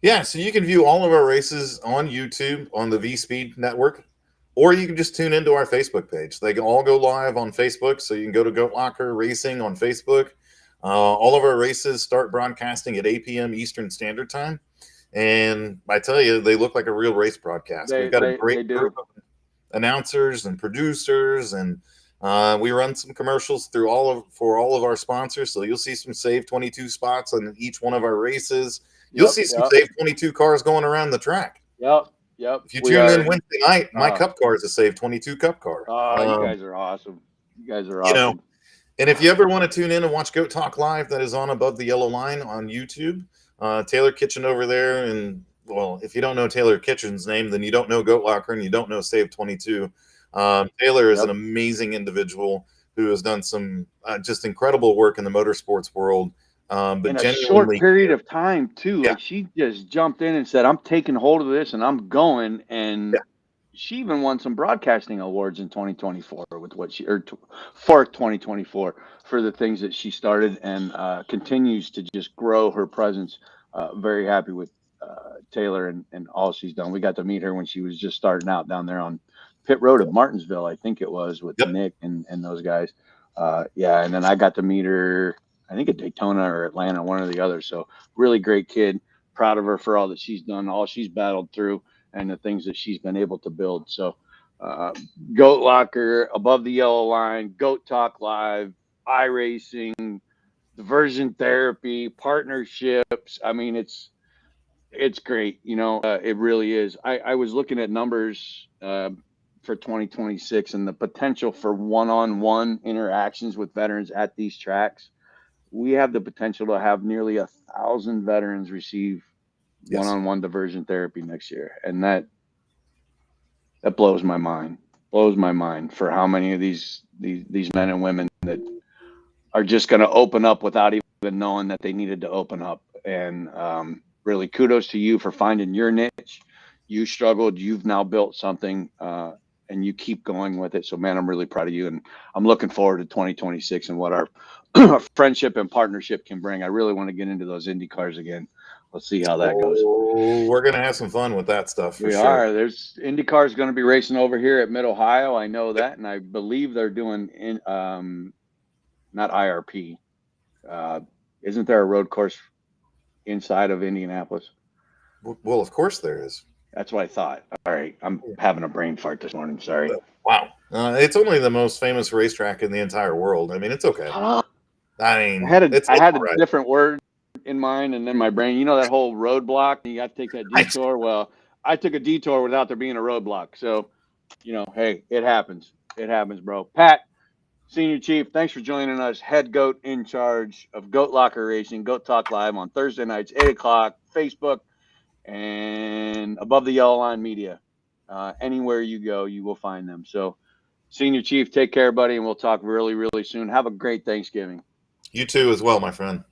Yeah, so you can view all of our races on YouTube on the V-Speed network, or you can just tune into our Facebook page. They can all go live on Facebook, so you can go to Goat Locker Racing on Facebook. All of our races start broadcasting at 8 p.m. Eastern Standard Time. And I tell you, they look like a real race broadcast. We've got a great group of announcers and producers, and we run some commercials for all of our sponsors. So you'll see some Save 22 spots on each one of our races. You'll see some Save 22 cars going around the track. Yep. If you tune in Wednesday night, my Cup car is a Save 22 Cup car. Oh, you guys are awesome. You guys are awesome. You know, and if you ever want to tune in and watch Goat Talk Live, that is on above the yellow line on YouTube. Taylor Kitchen over there, and well, if you don't know Taylor Kitchen's name, then you don't know Goat Locker and you don't know Save 22. Taylor is an amazing individual who has done some just incredible work in the motorsports world. But in a short period of time too. Like she just jumped in and said, "I'm taking hold of this and I'm going." And she even won some broadcasting awards in 2024 with what for 2024 for the things that she started, and continues to just grow her presence. Very happy with Taylor and all she's done. We got to meet her when she was just starting out down there on pit road at Martinsville, I think it was, with Nick and those guys. And then I got to meet her, I think at Daytona or Atlanta, one or the other. So really great kid. Proud of her for all that she's done, all she's battled through, and the things that she's been able to build. So Goat Locker, Above the Yellow Line, Goat Talk Live, iRacing, diversion therapy, partnerships. I mean, it's great. You know, it really is. I was looking at numbers for 2026 and the potential for one-on-one interactions with veterans at these tracks. We have the potential to have nearly 1,000 veterans receive one-on-one diversion therapy next year. And that blows my mind. Blows my mind for how many of these men and women that are just going to open up without even knowing that they needed to open up. And really kudos to you for finding your niche. You struggled, you've now built something, and you keep going with it. So, man, I'm really proud of you, and I'm looking forward to 2026 and what our friendship and partnership can bring. I really want to get into those Indy cars again. Let's see how that goes. Oh, we're gonna have some fun with that stuff for We sure. are. There's Indy cars going to be racing over here at Mid Ohio. I know that, and I believe they're doing not IRP. Uh, isn't there a road course inside of Indianapolis? Well, of course there is. That's what I thought. All right, I'm having a brain fart this morning. Sorry. Wow. It's only the most famous racetrack in the entire world. I mean, it's okay. Shut up. I mean, I had it's a all right. different word in mind, and then my brain. You know that whole roadblock. You got to take that detour. Well, I took a detour without there being a roadblock. So, hey, it happens. It happens, bro. Pat, Senior Chief, thanks for joining us. Head goat in charge of Goat Locker Racing, Goat Talk Live on Thursday nights, 8 o'clock, Facebook, and Above the Yellow Line Media. Anywhere you go, you will find them. So, Senior Chief, take care, buddy, and we'll talk really, really soon. Have a great Thanksgiving. You too, as well, my friend.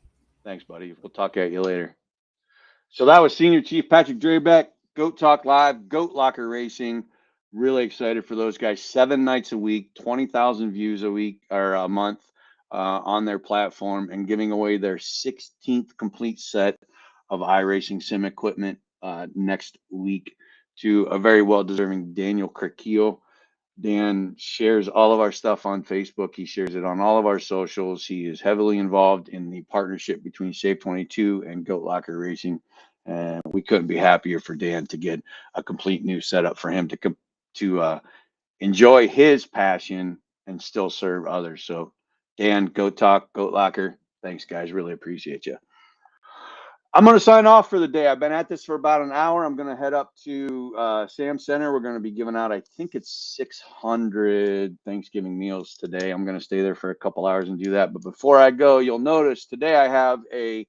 Thanks, buddy. We'll talk at you later. So that was Senior Chief Patrick Drabeck, Goat Talk Live, Goat Locker Racing. Really excited for those guys. 7 nights a week, 20,000 views a week or a month on their platform, and giving away their 16th complete set of iRacing sim equipment next week to a very well-deserving Daniel Kirkeel. Dan shares all of our stuff on Facebook. He shares it on all of our socials. He is heavily involved in the partnership between Shape 22 and Goat Locker Racing. And we couldn't be happier for Dan to get a complete new setup for him to enjoy his passion and still serve others. So, Dan, Goat Talk, Goat Locker, thanks, guys. Really appreciate you. I'm going to sign off for the day. I've been at this for about an hour. I'm going to head up to Sam Center. We're going to be giving out, I think it's 600 Thanksgiving meals today. I'm going to stay there for a couple hours and do that. But before I go, you'll notice today I have a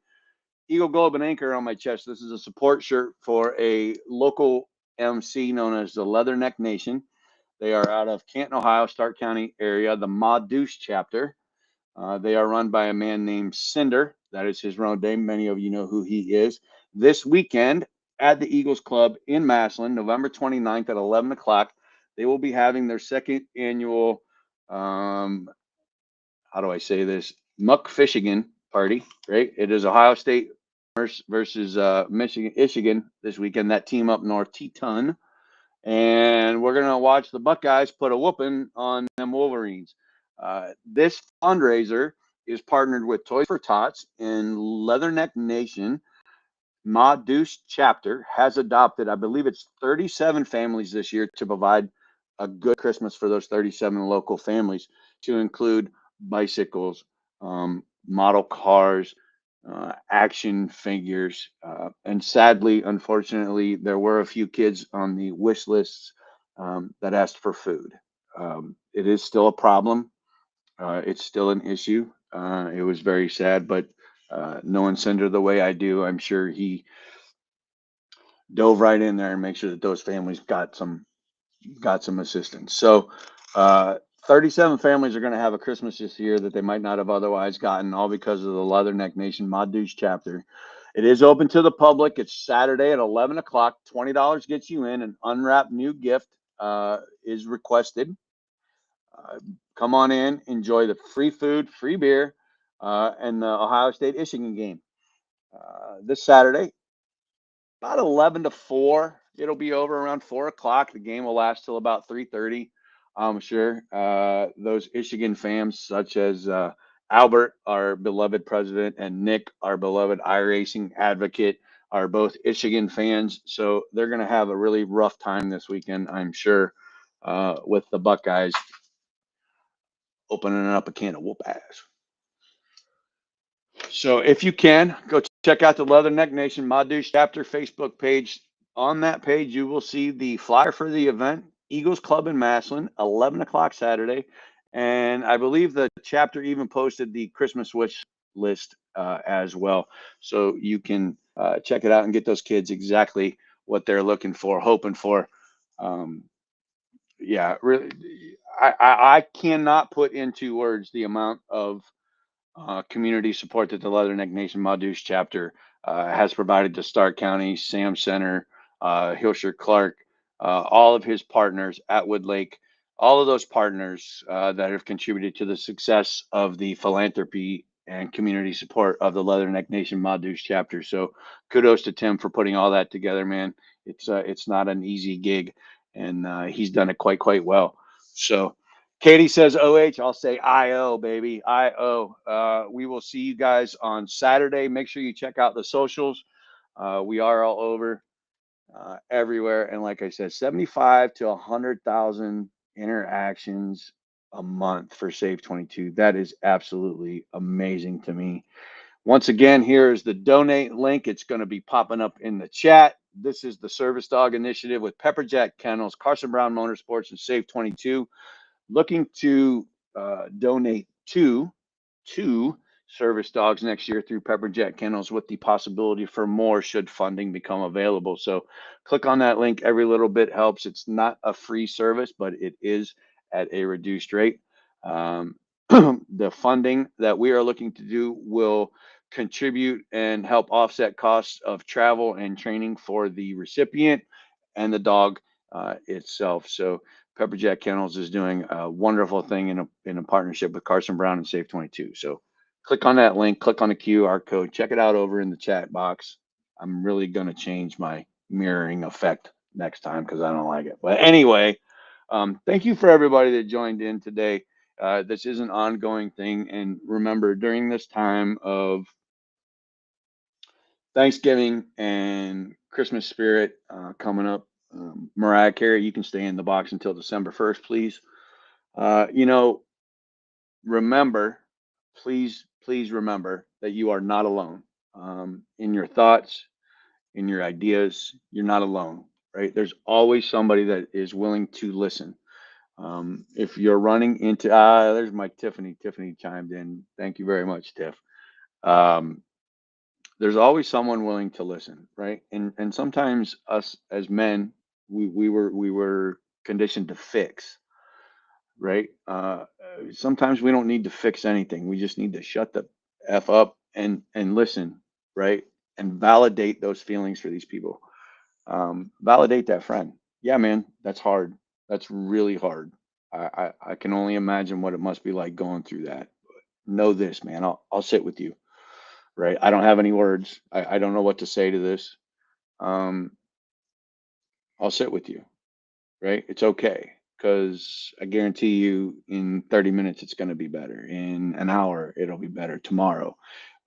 Eagle Globe and Anchor on my chest. This is a support shirt for a local MC known as the Leatherneck Nation. They are out of Canton, Ohio, Stark County area, the Ma Deuce chapter. They are run by a man named Cinder. That is his road name. Many of you know who he is. This weekend at the Eagles Club in Massillon, November 29th at 11 o'clock, they will be having their second annual, how do I say this, Muck Fishigan party, right? It is Ohio State versus Michigan this weekend. That team up north, Teton. And we're going to watch the Buckeyes put a whooping on them Wolverines. This fundraiser is partnered with Toys for Tots, and Leatherneck Nation Ma Deuce chapter has adopted, I believe it's 37 families this year to provide a good Christmas for those 37 local families, to include bicycles, model cars, action figures. And sadly, unfortunately, there were a few kids on the wish lists that asked for food. It is still a problem. It's still an issue. It was very sad, but knowing Cinder the way I do, I'm sure he dove right in there and make sure that those families got some assistance. So 37 families are going to have a Christmas this year that they might not have otherwise gotten, all because of the Leatherneck Nation Mod Deuce chapter. It is open to the public. It's Saturday at 11 o'clock. $20 gets you in. An unwrapped new gift is requested. Come on in, enjoy the free food, free beer, and the Ohio State Michigan game this Saturday, about 11 to 4. It'll be over around 4 o'clock. The game will last till about 3:30. I'm sure those Michigan fans, such as Albert, our beloved president, and Nick, our beloved iRacing advocate, are both Michigan fans. So they're going to have a really rough time this weekend, I'm sure, with the Buckeyes opening up a can of whoop ass. So if you can, go check out the Leatherneck Nation Ma Deuce chapter Facebook page. On that page, you will see the flyer for the event, Eagles Club in Massillon, 11 o'clock Saturday. And I believe the chapter even posted the Christmas wish list as well. So you can check it out and get those kids exactly what they're looking for, hoping for. Yeah, really, I cannot put into words the amount of community support that the Leatherneck Nation Ma Deuce chapter has provided to Stark County, Sam Center, Hilshire Clark, all of his partners at Wood Lake, all of those partners that have contributed to the success of the philanthropy and community support of the Leatherneck Nation Madus chapter. So kudos to Tim for putting all that together, man. It's not an easy gig, and he's done it quite well. So Katie says OH, I'll say IO, baby. IO. We will see you guys on Saturday. Make sure you check out the socials. We are all over everywhere. And like I said, 75 to 100,000 interactions a month for Save 22. That is absolutely amazing to me. Once again, here is the donate link. It's going to be popping up in the chat. This is the Service Dog Initiative with Pepperjack Kennels, Carson Brown Motorsports, and Save 22. Looking to donate two service dogs next year through Pepperjack Kennels, with the possibility for more should funding become available. So click on that link. Every little bit helps. It's not a free service, but it is at a reduced rate. The funding that we are looking to do will contribute and help offset costs of travel and training for the recipient and the dog itself. So Pepperjack Kennels is doing a wonderful thing in a partnership with Carson Brown and Save 22. So click on that link, click on the QR code, check it out over in the chat box. I'm really going to change my mirroring effect next time because I don't like it. But anyway, thank you for everybody that joined in today. This is an ongoing thing. And remember, during this time of Thanksgiving and Christmas spirit coming up, Mariah Carey, you can stay in the box until December 1st, please. You know, remember, please remember that you are not alone in your thoughts, in your ideas. You're not alone, right? There's always somebody that is willing to listen. If you're running into, there's my Tiffany. Tiffany chimed in. Thank you very much, Tiff. Um, there's always someone willing to listen, right? And sometimes us as men, we were conditioned to fix, right? Sometimes we don't need to fix anything. We just need to shut the f up and listen, right? And validate those feelings for these people. Validate that friend. Yeah, man, that's hard. That's really hard. I can only imagine what it must be like going through that. Know this, man. I'll sit with you, right? I don't have any words. I don't know what to say to this. Um, I'll sit with you, right? It's okay because I guarantee you in 30 minutes it's going to be better. In an hour it'll be better. Tomorrow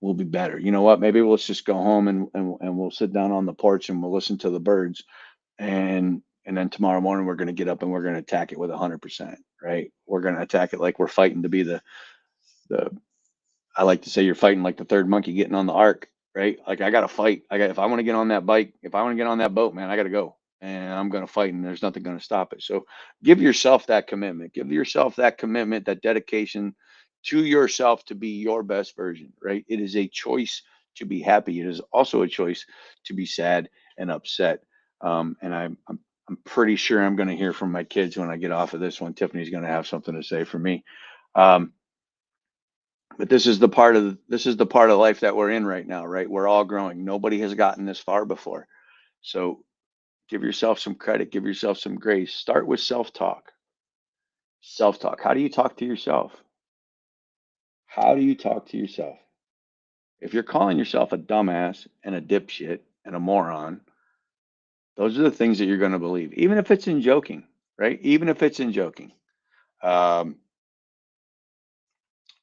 will be better. You know what? Maybe let's just go home and we'll sit down on the porch and we'll listen to the birds. And then tomorrow morning we're going to get up and we're going to attack it with 100%, right? We're going to attack it like we're fighting to be the I like to say you're fighting like the third monkey getting on the ark, right? Like I got to fight. If I want to get on that bike, if I want to get on that boat, man, I got to go and I'm going to fight and there's nothing going to stop it. So give yourself that commitment. Give yourself that commitment, that dedication to yourself to be your best version, right? It is a choice to be happy. It is also a choice to be sad and upset. And I'm pretty sure I'm going to hear from my kids when I get off of this one. Tiffany's going to have something to say for me. But this is the part of life that we're in right now, right? We're all growing. Nobody has gotten this far before. So give yourself some credit, give yourself some grace. Start with self-talk. Self-talk. How do you talk to yourself? How do you talk to yourself? If you're calling yourself a dumbass and a dipshit and a moron, those are the things that you're going to believe, even if it's in joking, right? Even if it's in joking. Um,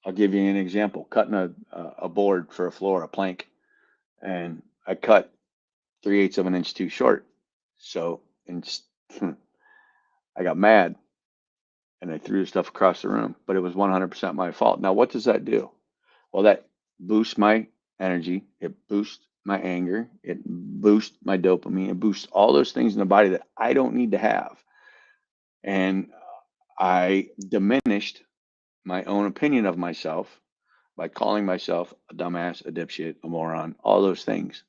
I'll give you an example. Cutting a board for a floor, a plank, and I cut 3/8 of an inch too short. So I got mad and I threw the stuff across the room, but it was 100% my fault. Now, what does that do? Well, that boosts my energy. It boosts my anger. It boosts my dopamine. It boosts all those things in the body that I don't need to have. And I diminished my own opinion of myself by calling myself a dumbass, a dipshit, a moron, all those things.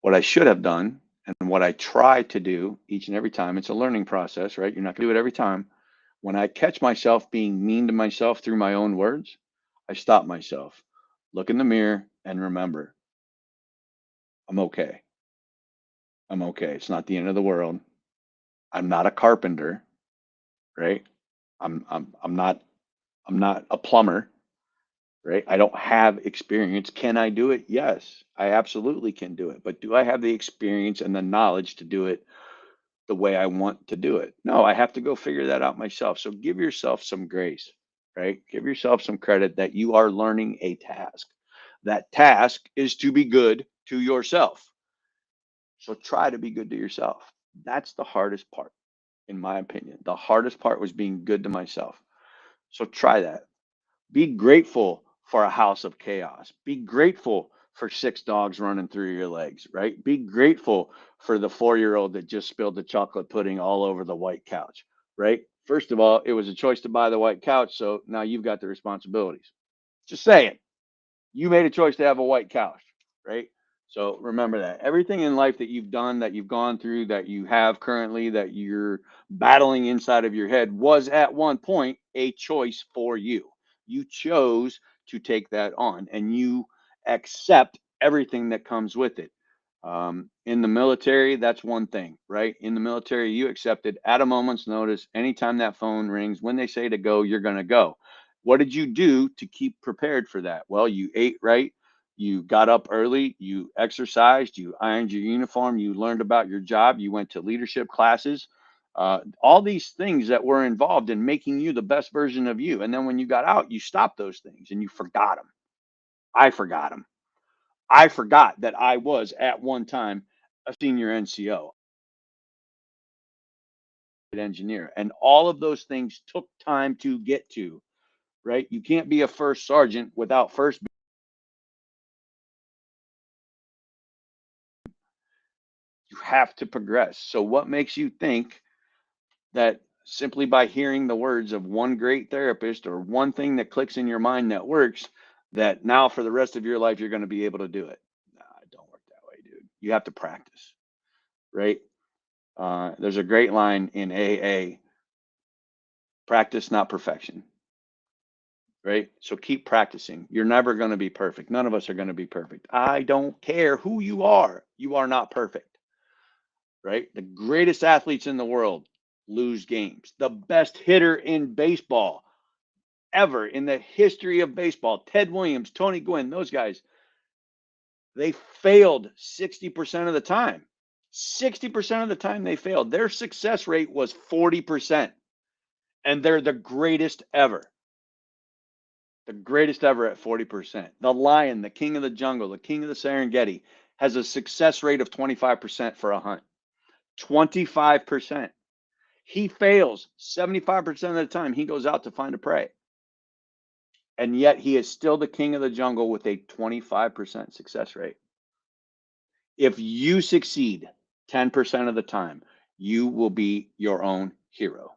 What I should have done and what I try to do each and every time, it's a learning process, right? You're not going to do it every time. When I catch myself being mean to myself through my own words, I stop myself, look in the mirror, and remember, I'm okay. I'm okay. It's not the end of the world. I'm not a carpenter, right? I'm not a plumber, right? I don't have experience. Can I do it? Yes, I absolutely can do it. But do I have the experience and the knowledge to do it the way I want to do it? No, I have to go figure that out myself. So give yourself some grace, right? Give yourself some credit that you are learning a task. That task is to be good to yourself. So try to be good to yourself. That's the hardest part, in my opinion. The hardest part was being good to myself. So try that. Be grateful for a house of chaos. Be grateful for six dogs running through your legs, right? Be grateful for the 4-year-old that just spilled the chocolate pudding all over the white couch, right? First of all, it was a choice to buy the white couch, so now you've got the responsibilities. Just saying, you made a choice to have a white couch, right? So remember that everything in life that you've done, that you've gone through, that you have currently, that you're battling inside of your head was at one point a choice for you. You chose to take that on and you accept everything that comes with it. In the military, that's one thing, right? In the military, you accepted at a moment's notice, anytime that phone rings, when they say to go, you're going to go. What did you do to keep prepared for that? Well, you ate right. You got up early. You exercised. You ironed your uniform. You learned about your job. You went to leadership classes. All these things that were involved in making you the best version of you. And then when you got out, you stopped those things and you forgot them. I forgot them. I forgot that I was at one time a senior NCO engineer. And all of those things took time to get to, right? You can't be a first sergeant without first. You have to progress. So, what makes you think that simply by hearing the words of one great therapist or one thing that clicks in your mind that works, that now for the rest of your life you're going to be able to do it? Nah, it don't work that way, dude. You have to practice, right? There's a great line in AA: practice, not perfection, right? So keep practicing. You're never going to be perfect. None of us are going to be perfect. I don't care who you are not perfect, right? The greatest athletes in the world lose games. The best hitter in baseball ever in the history of baseball, Ted Williams, Tony Gwynn, those guys, they failed 60% of the time. 60% of the time they failed. Their success rate was 40%, and they're the greatest ever. The greatest ever at 40%. The lion, the king of the jungle, the king of the Serengeti, has a success rate of 25% for a hunt. 25%. He fails 75% of the time he goes out to find a prey. And yet he is still the king of the jungle with a 25% success rate. If you succeed 10% of the time, you will be your own hero.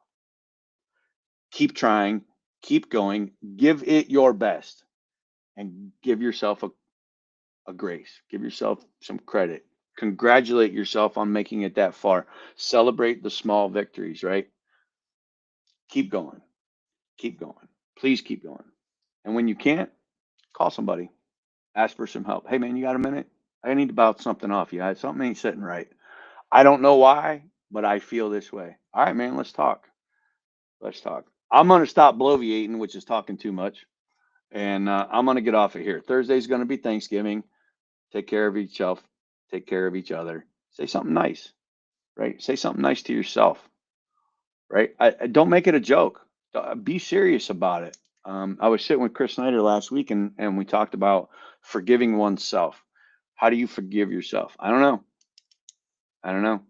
Keep trying, keep going, give it your best, and give yourself a grace. Give yourself some credit. Congratulate yourself on making it that far. Celebrate the small victories, right? Keep going. Keep going. Please keep going. And when you can't, call somebody. Ask for some help. Hey, man, you got a minute? I need to bounce something off you. Something ain't sitting right. I don't know why, but I feel this way. All right, man, let's talk. Let's talk. I'm going to stop bloviating, which is talking too much. And I'm going to get off of here. Thursday's going to be Thanksgiving. Take care of yourself. Take care of each other. Say something nice, right? Say something nice to yourself, right? I don't make it a joke. Be serious about it. I was sitting with Chris Snyder last week and we talked about forgiving oneself. How do you forgive yourself? I don't know. I don't know.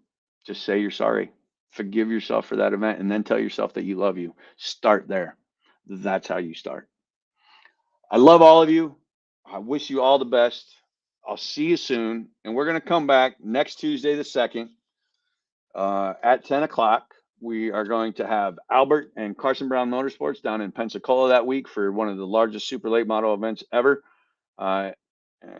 Just say you're sorry. Forgive yourself for that event and then tell yourself that you love you. Start there. That's how you start. I love all of you. I wish you all the best. I'll see you soon. And we're going to come back next Tuesday, the 2nd, at 10 o'clock. We are going to have Albert and Carson Brown Motorsports down in Pensacola that week for one of the largest super late model events ever. Uh,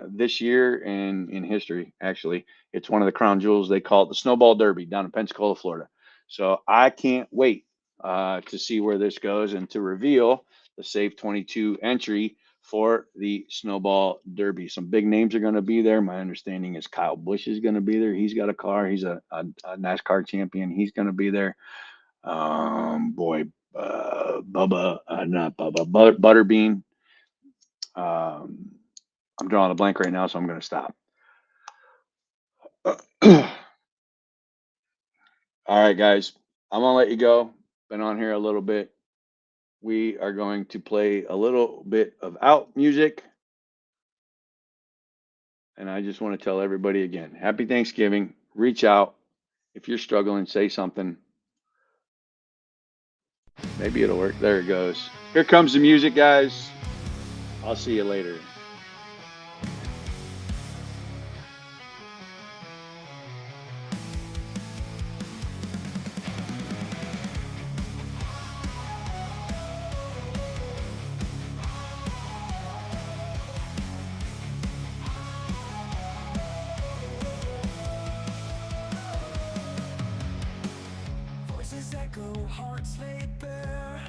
this year and in history, actually. It's one of the crown jewels. They call it the Snowball Derby down in Pensacola, Florida. So I can't wait to see where this goes and to reveal the Save 22 entry for the Snowball Derby. Some big names are going to be there. My understanding is Kyle Busch is going to be there. He's got a car. He's a NASCAR champion. He's going to be there. Not Bubba, Butterbean. I'm drawing a blank right now, so I'm going to stop. All right, guys, I'm going to let you go. Been on here a little bit. We are going to play a little bit of out music. And I just want to tell everybody again, happy Thanksgiving. Reach out. If you're struggling, say something. Maybe it'll work. There it goes. Here comes the music, guys. I'll see you later. Voices echo, hearts laid bare.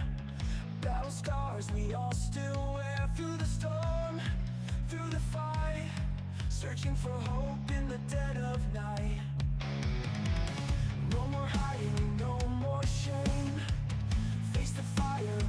Battle scars we all still wear. Through the storm, through the fight, searching for hope in the dead of night. No more hiding, no more shame. Face the fire.